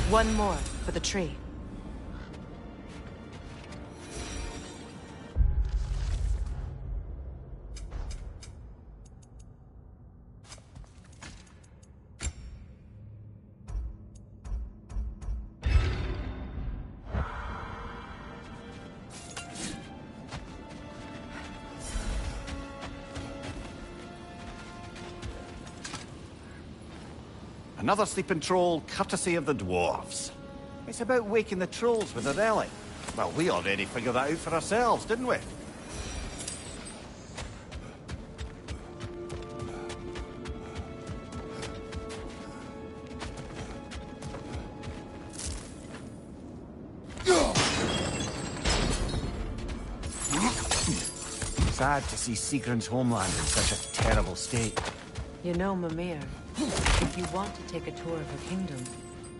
S5: One more for the tree.
S14: Another sleeping troll, courtesy of the dwarves. It's about waking the trolls with a relic. Well, we already figured that out for ourselves, didn't we? Sad to see Sigrun's homeland in such a terrible state.
S5: You know, Mimir, if you want to take a tour of her kingdom,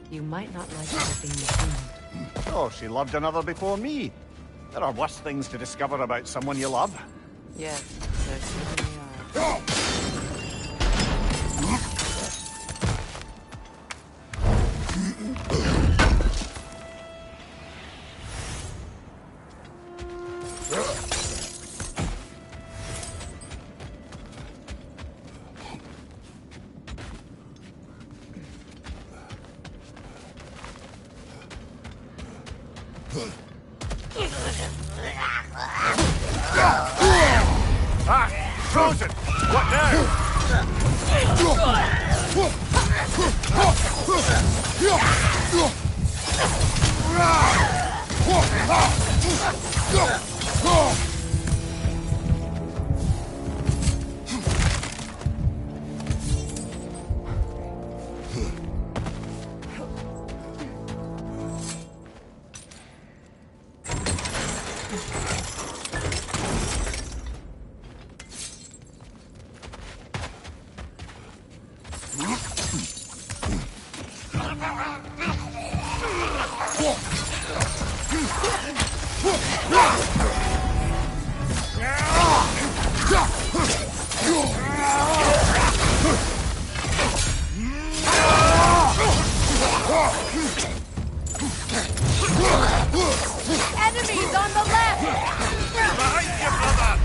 S5: you might not like it being the king.
S14: Oh, she loved another before me. There are worse things to discover about someone you love.
S5: Yes, there certainly are.
S16: Frozen! What now?
S15: Enemies on the left!
S16: Behind you, brother!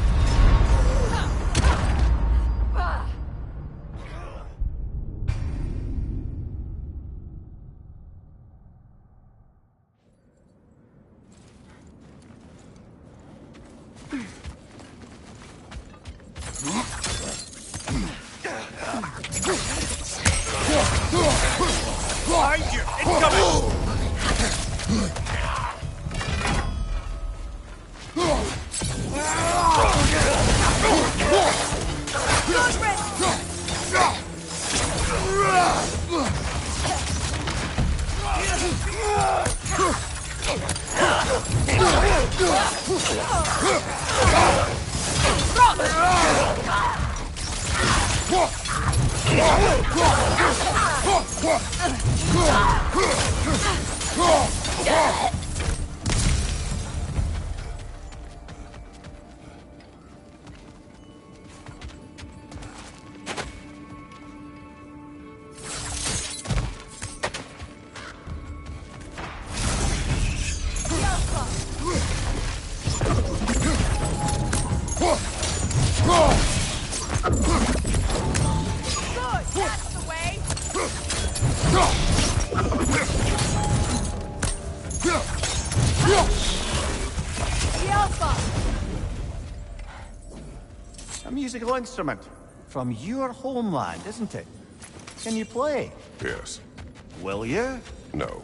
S16: Behind you! Incoming!
S14: A musical instrument from your homeland, isn't it? Can you play?
S13: Yes.
S14: Will you?
S13: No.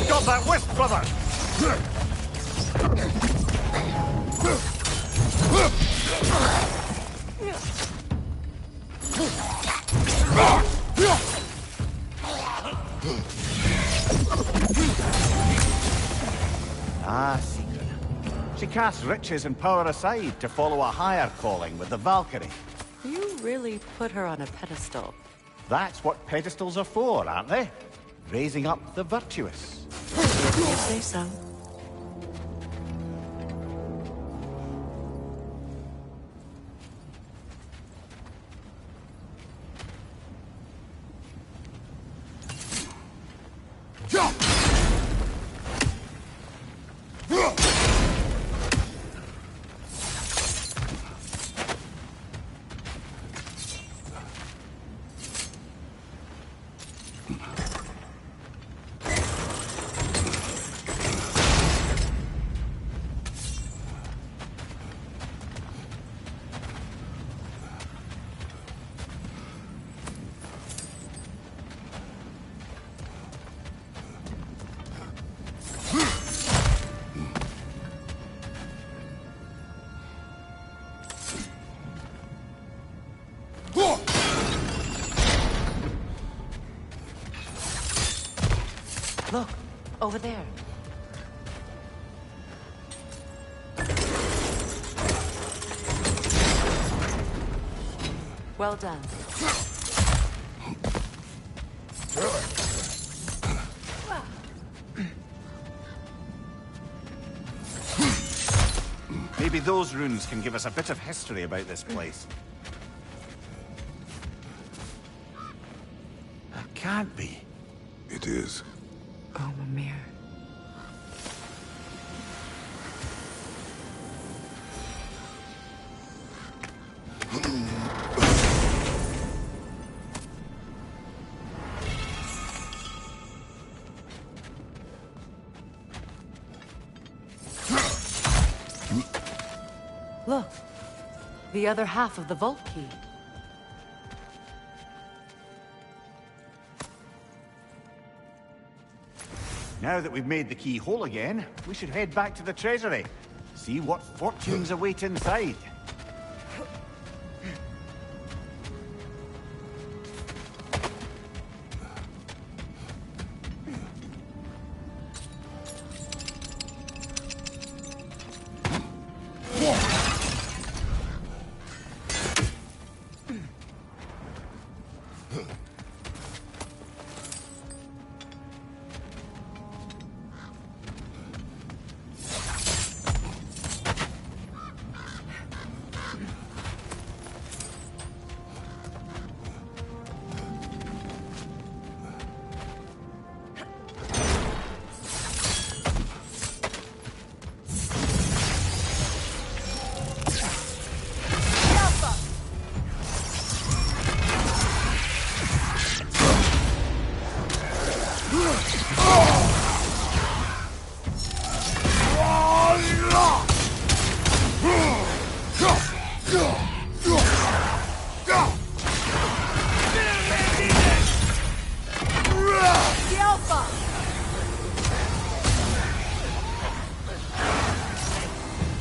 S14: Got that whisk, brother! Ah, secret. She casts riches and power aside to follow a higher calling with the Valkyrie.
S5: You really put her on a pedestal.
S14: That's what pedestals are for, aren't they? Raising up the virtuous.
S5: If you say so. Look, over there. Well done.
S14: Maybe those runes can give us a bit of history about this place. That can't be.
S13: It is.
S5: Oh, Mimir. Look, the other half of the vault key.
S14: Now that we've made the key whole again, we should head back to the treasury. See what fortunes await inside.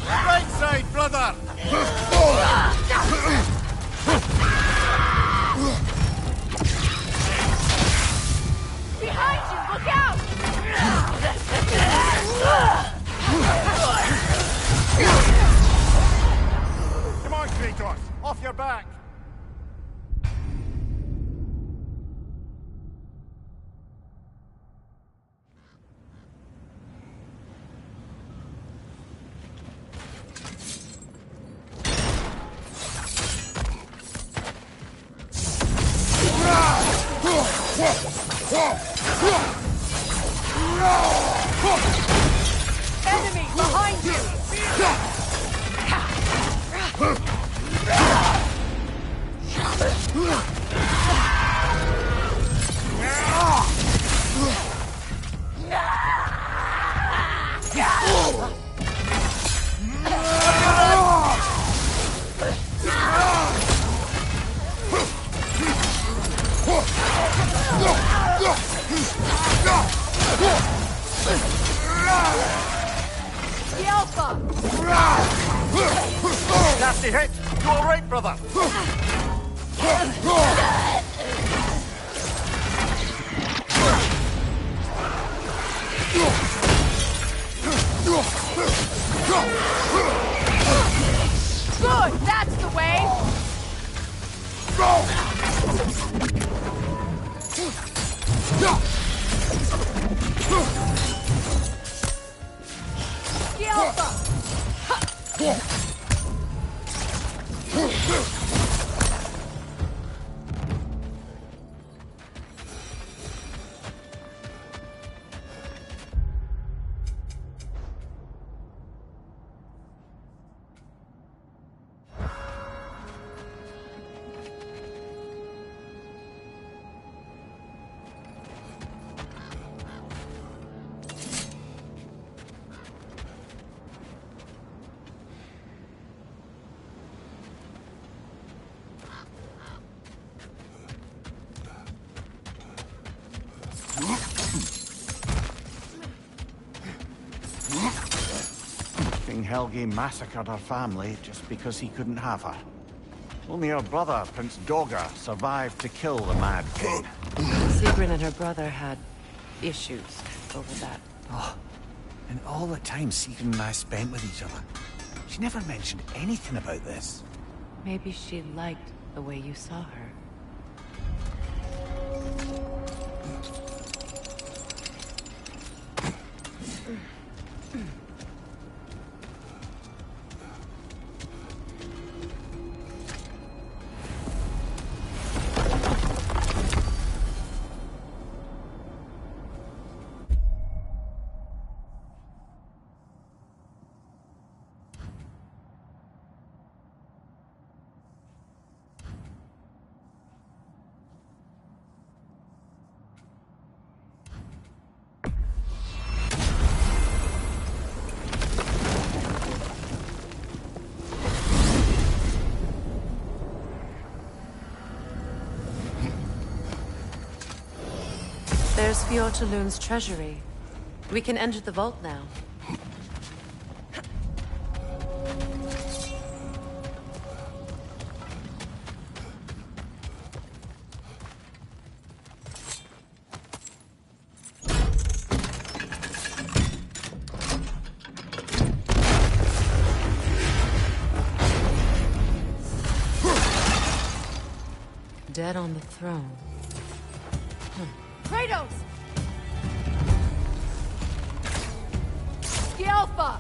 S16: Right side, brother!
S15: Behind you! Look out!
S16: Come on, Kratos! Off your back!
S15: Enemy behind you! The Alpha!
S14: Nasty hit! You alright, brother?
S15: Good! That's the way! The Alpha!
S14: King Helgi massacred her family just because he couldn't have her. Only her brother, Prince Doga, survived to kill the Mad King.
S5: Sigrun and her brother had issues over that.
S14: Oh, and all the time Sigrun and I spent with each other, she never mentioned anything about this.
S5: Maybe she liked the way you saw her. There's Fjortulun's treasury. We can enter the vault now. Dead on the throne.
S15: Kratos! The Alpha!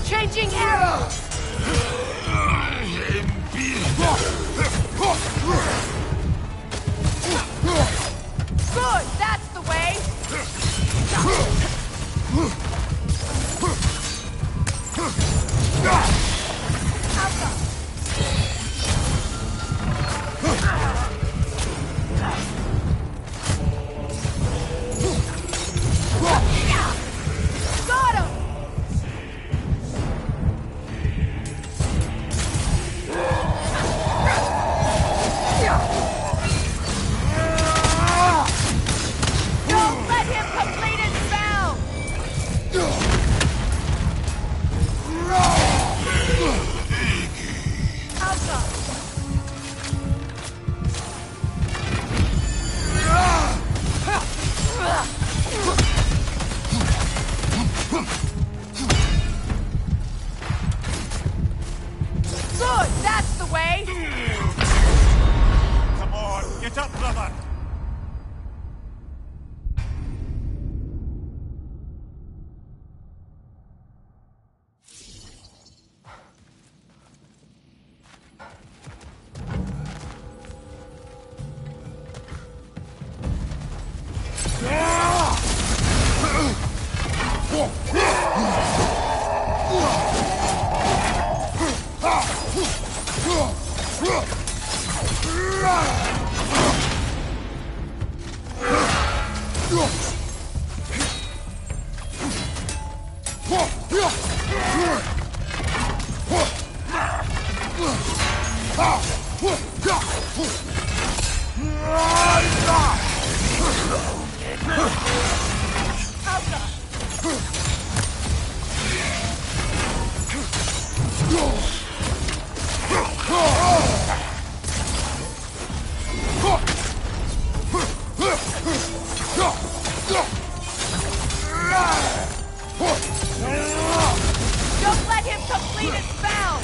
S15: Changing arrows! Good! That's the way! Got him! Don't let him complete his spell! Alpha! Good! That's the way!
S16: Come on, get up, brother!
S15: Don't let him complete his spell!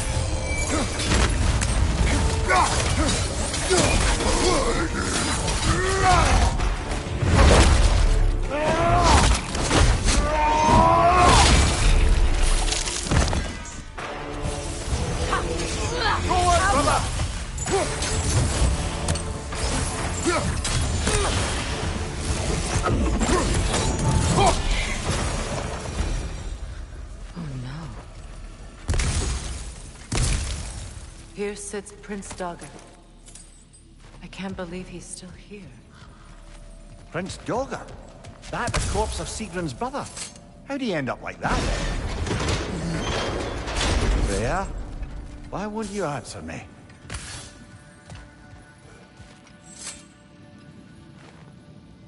S5: Here sits Prince Dagger. I can't believe he's still here.
S14: Prince Dagger? That the corpse of Sigrun's brother? How'd he end up like that? Freya? Why won't you answer me?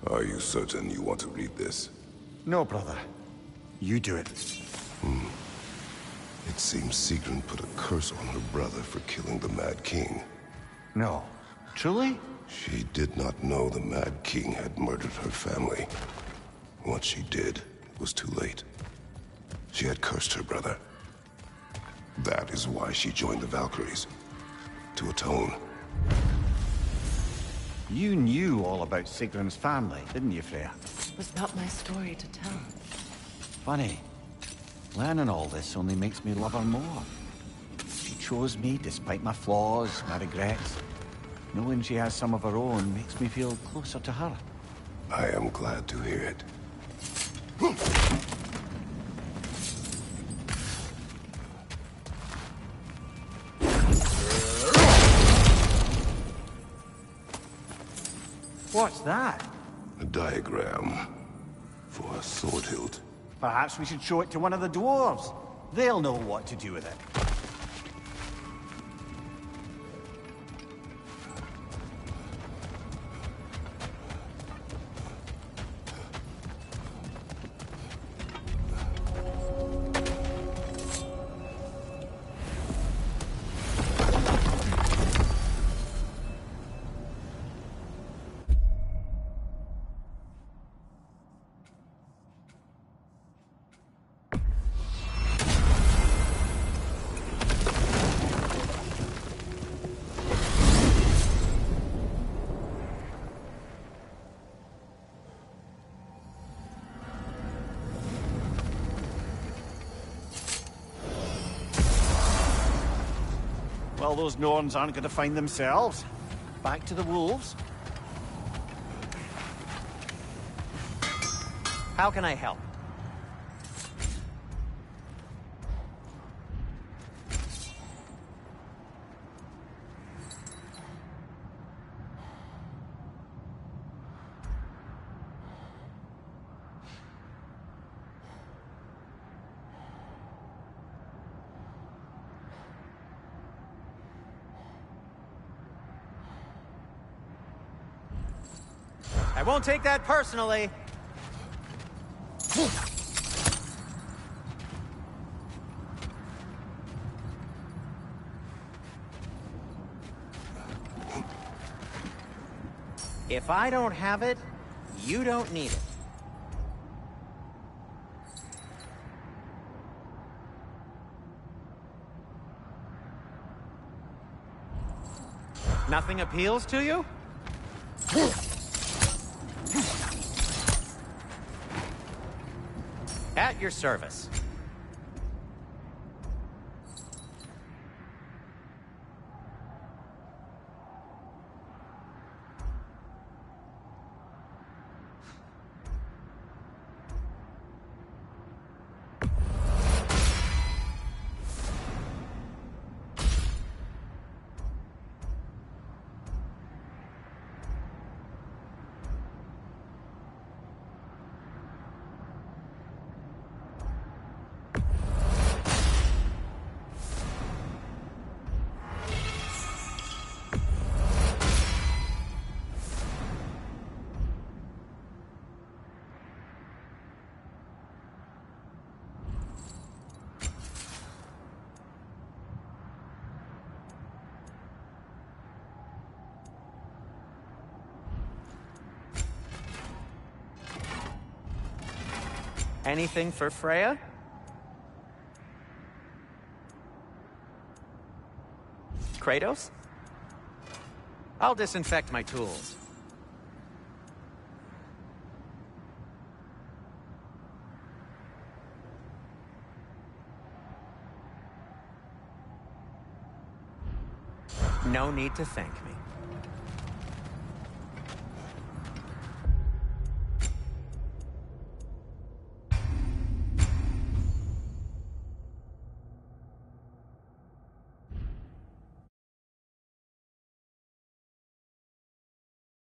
S13: Are you certain you want to read this?
S14: No, brother. You do it.
S13: It seems Sigrun put a curse on her brother for killing the Mad King.
S14: No. Truly?
S13: She did not know the Mad King had murdered her family. Once she did, it was too late. She had cursed her brother. That is why she joined the Valkyries. To atone.
S14: You knew all about Sigrun's family, didn't you, Freya?
S5: It was not my story to tell.
S14: Funny. Learning all this only makes me love her more. She chose me despite my flaws, my regrets. Knowing she has some of her own makes me feel closer to her.
S13: I am glad to hear it.
S14: What's that?
S13: A diagram for a sword hilt.
S14: Perhaps we should show it to one of the dwarves. They'll know what to do with it. Well, those Norns aren't going to find themselves. Back to the wolves.
S17: How can I help? I won't take that personally. If I don't have it, you don't need it. Nothing appeals to you? At your service. Anything for Freya? Kratos? I'll disinfect my tools. No need to thank me.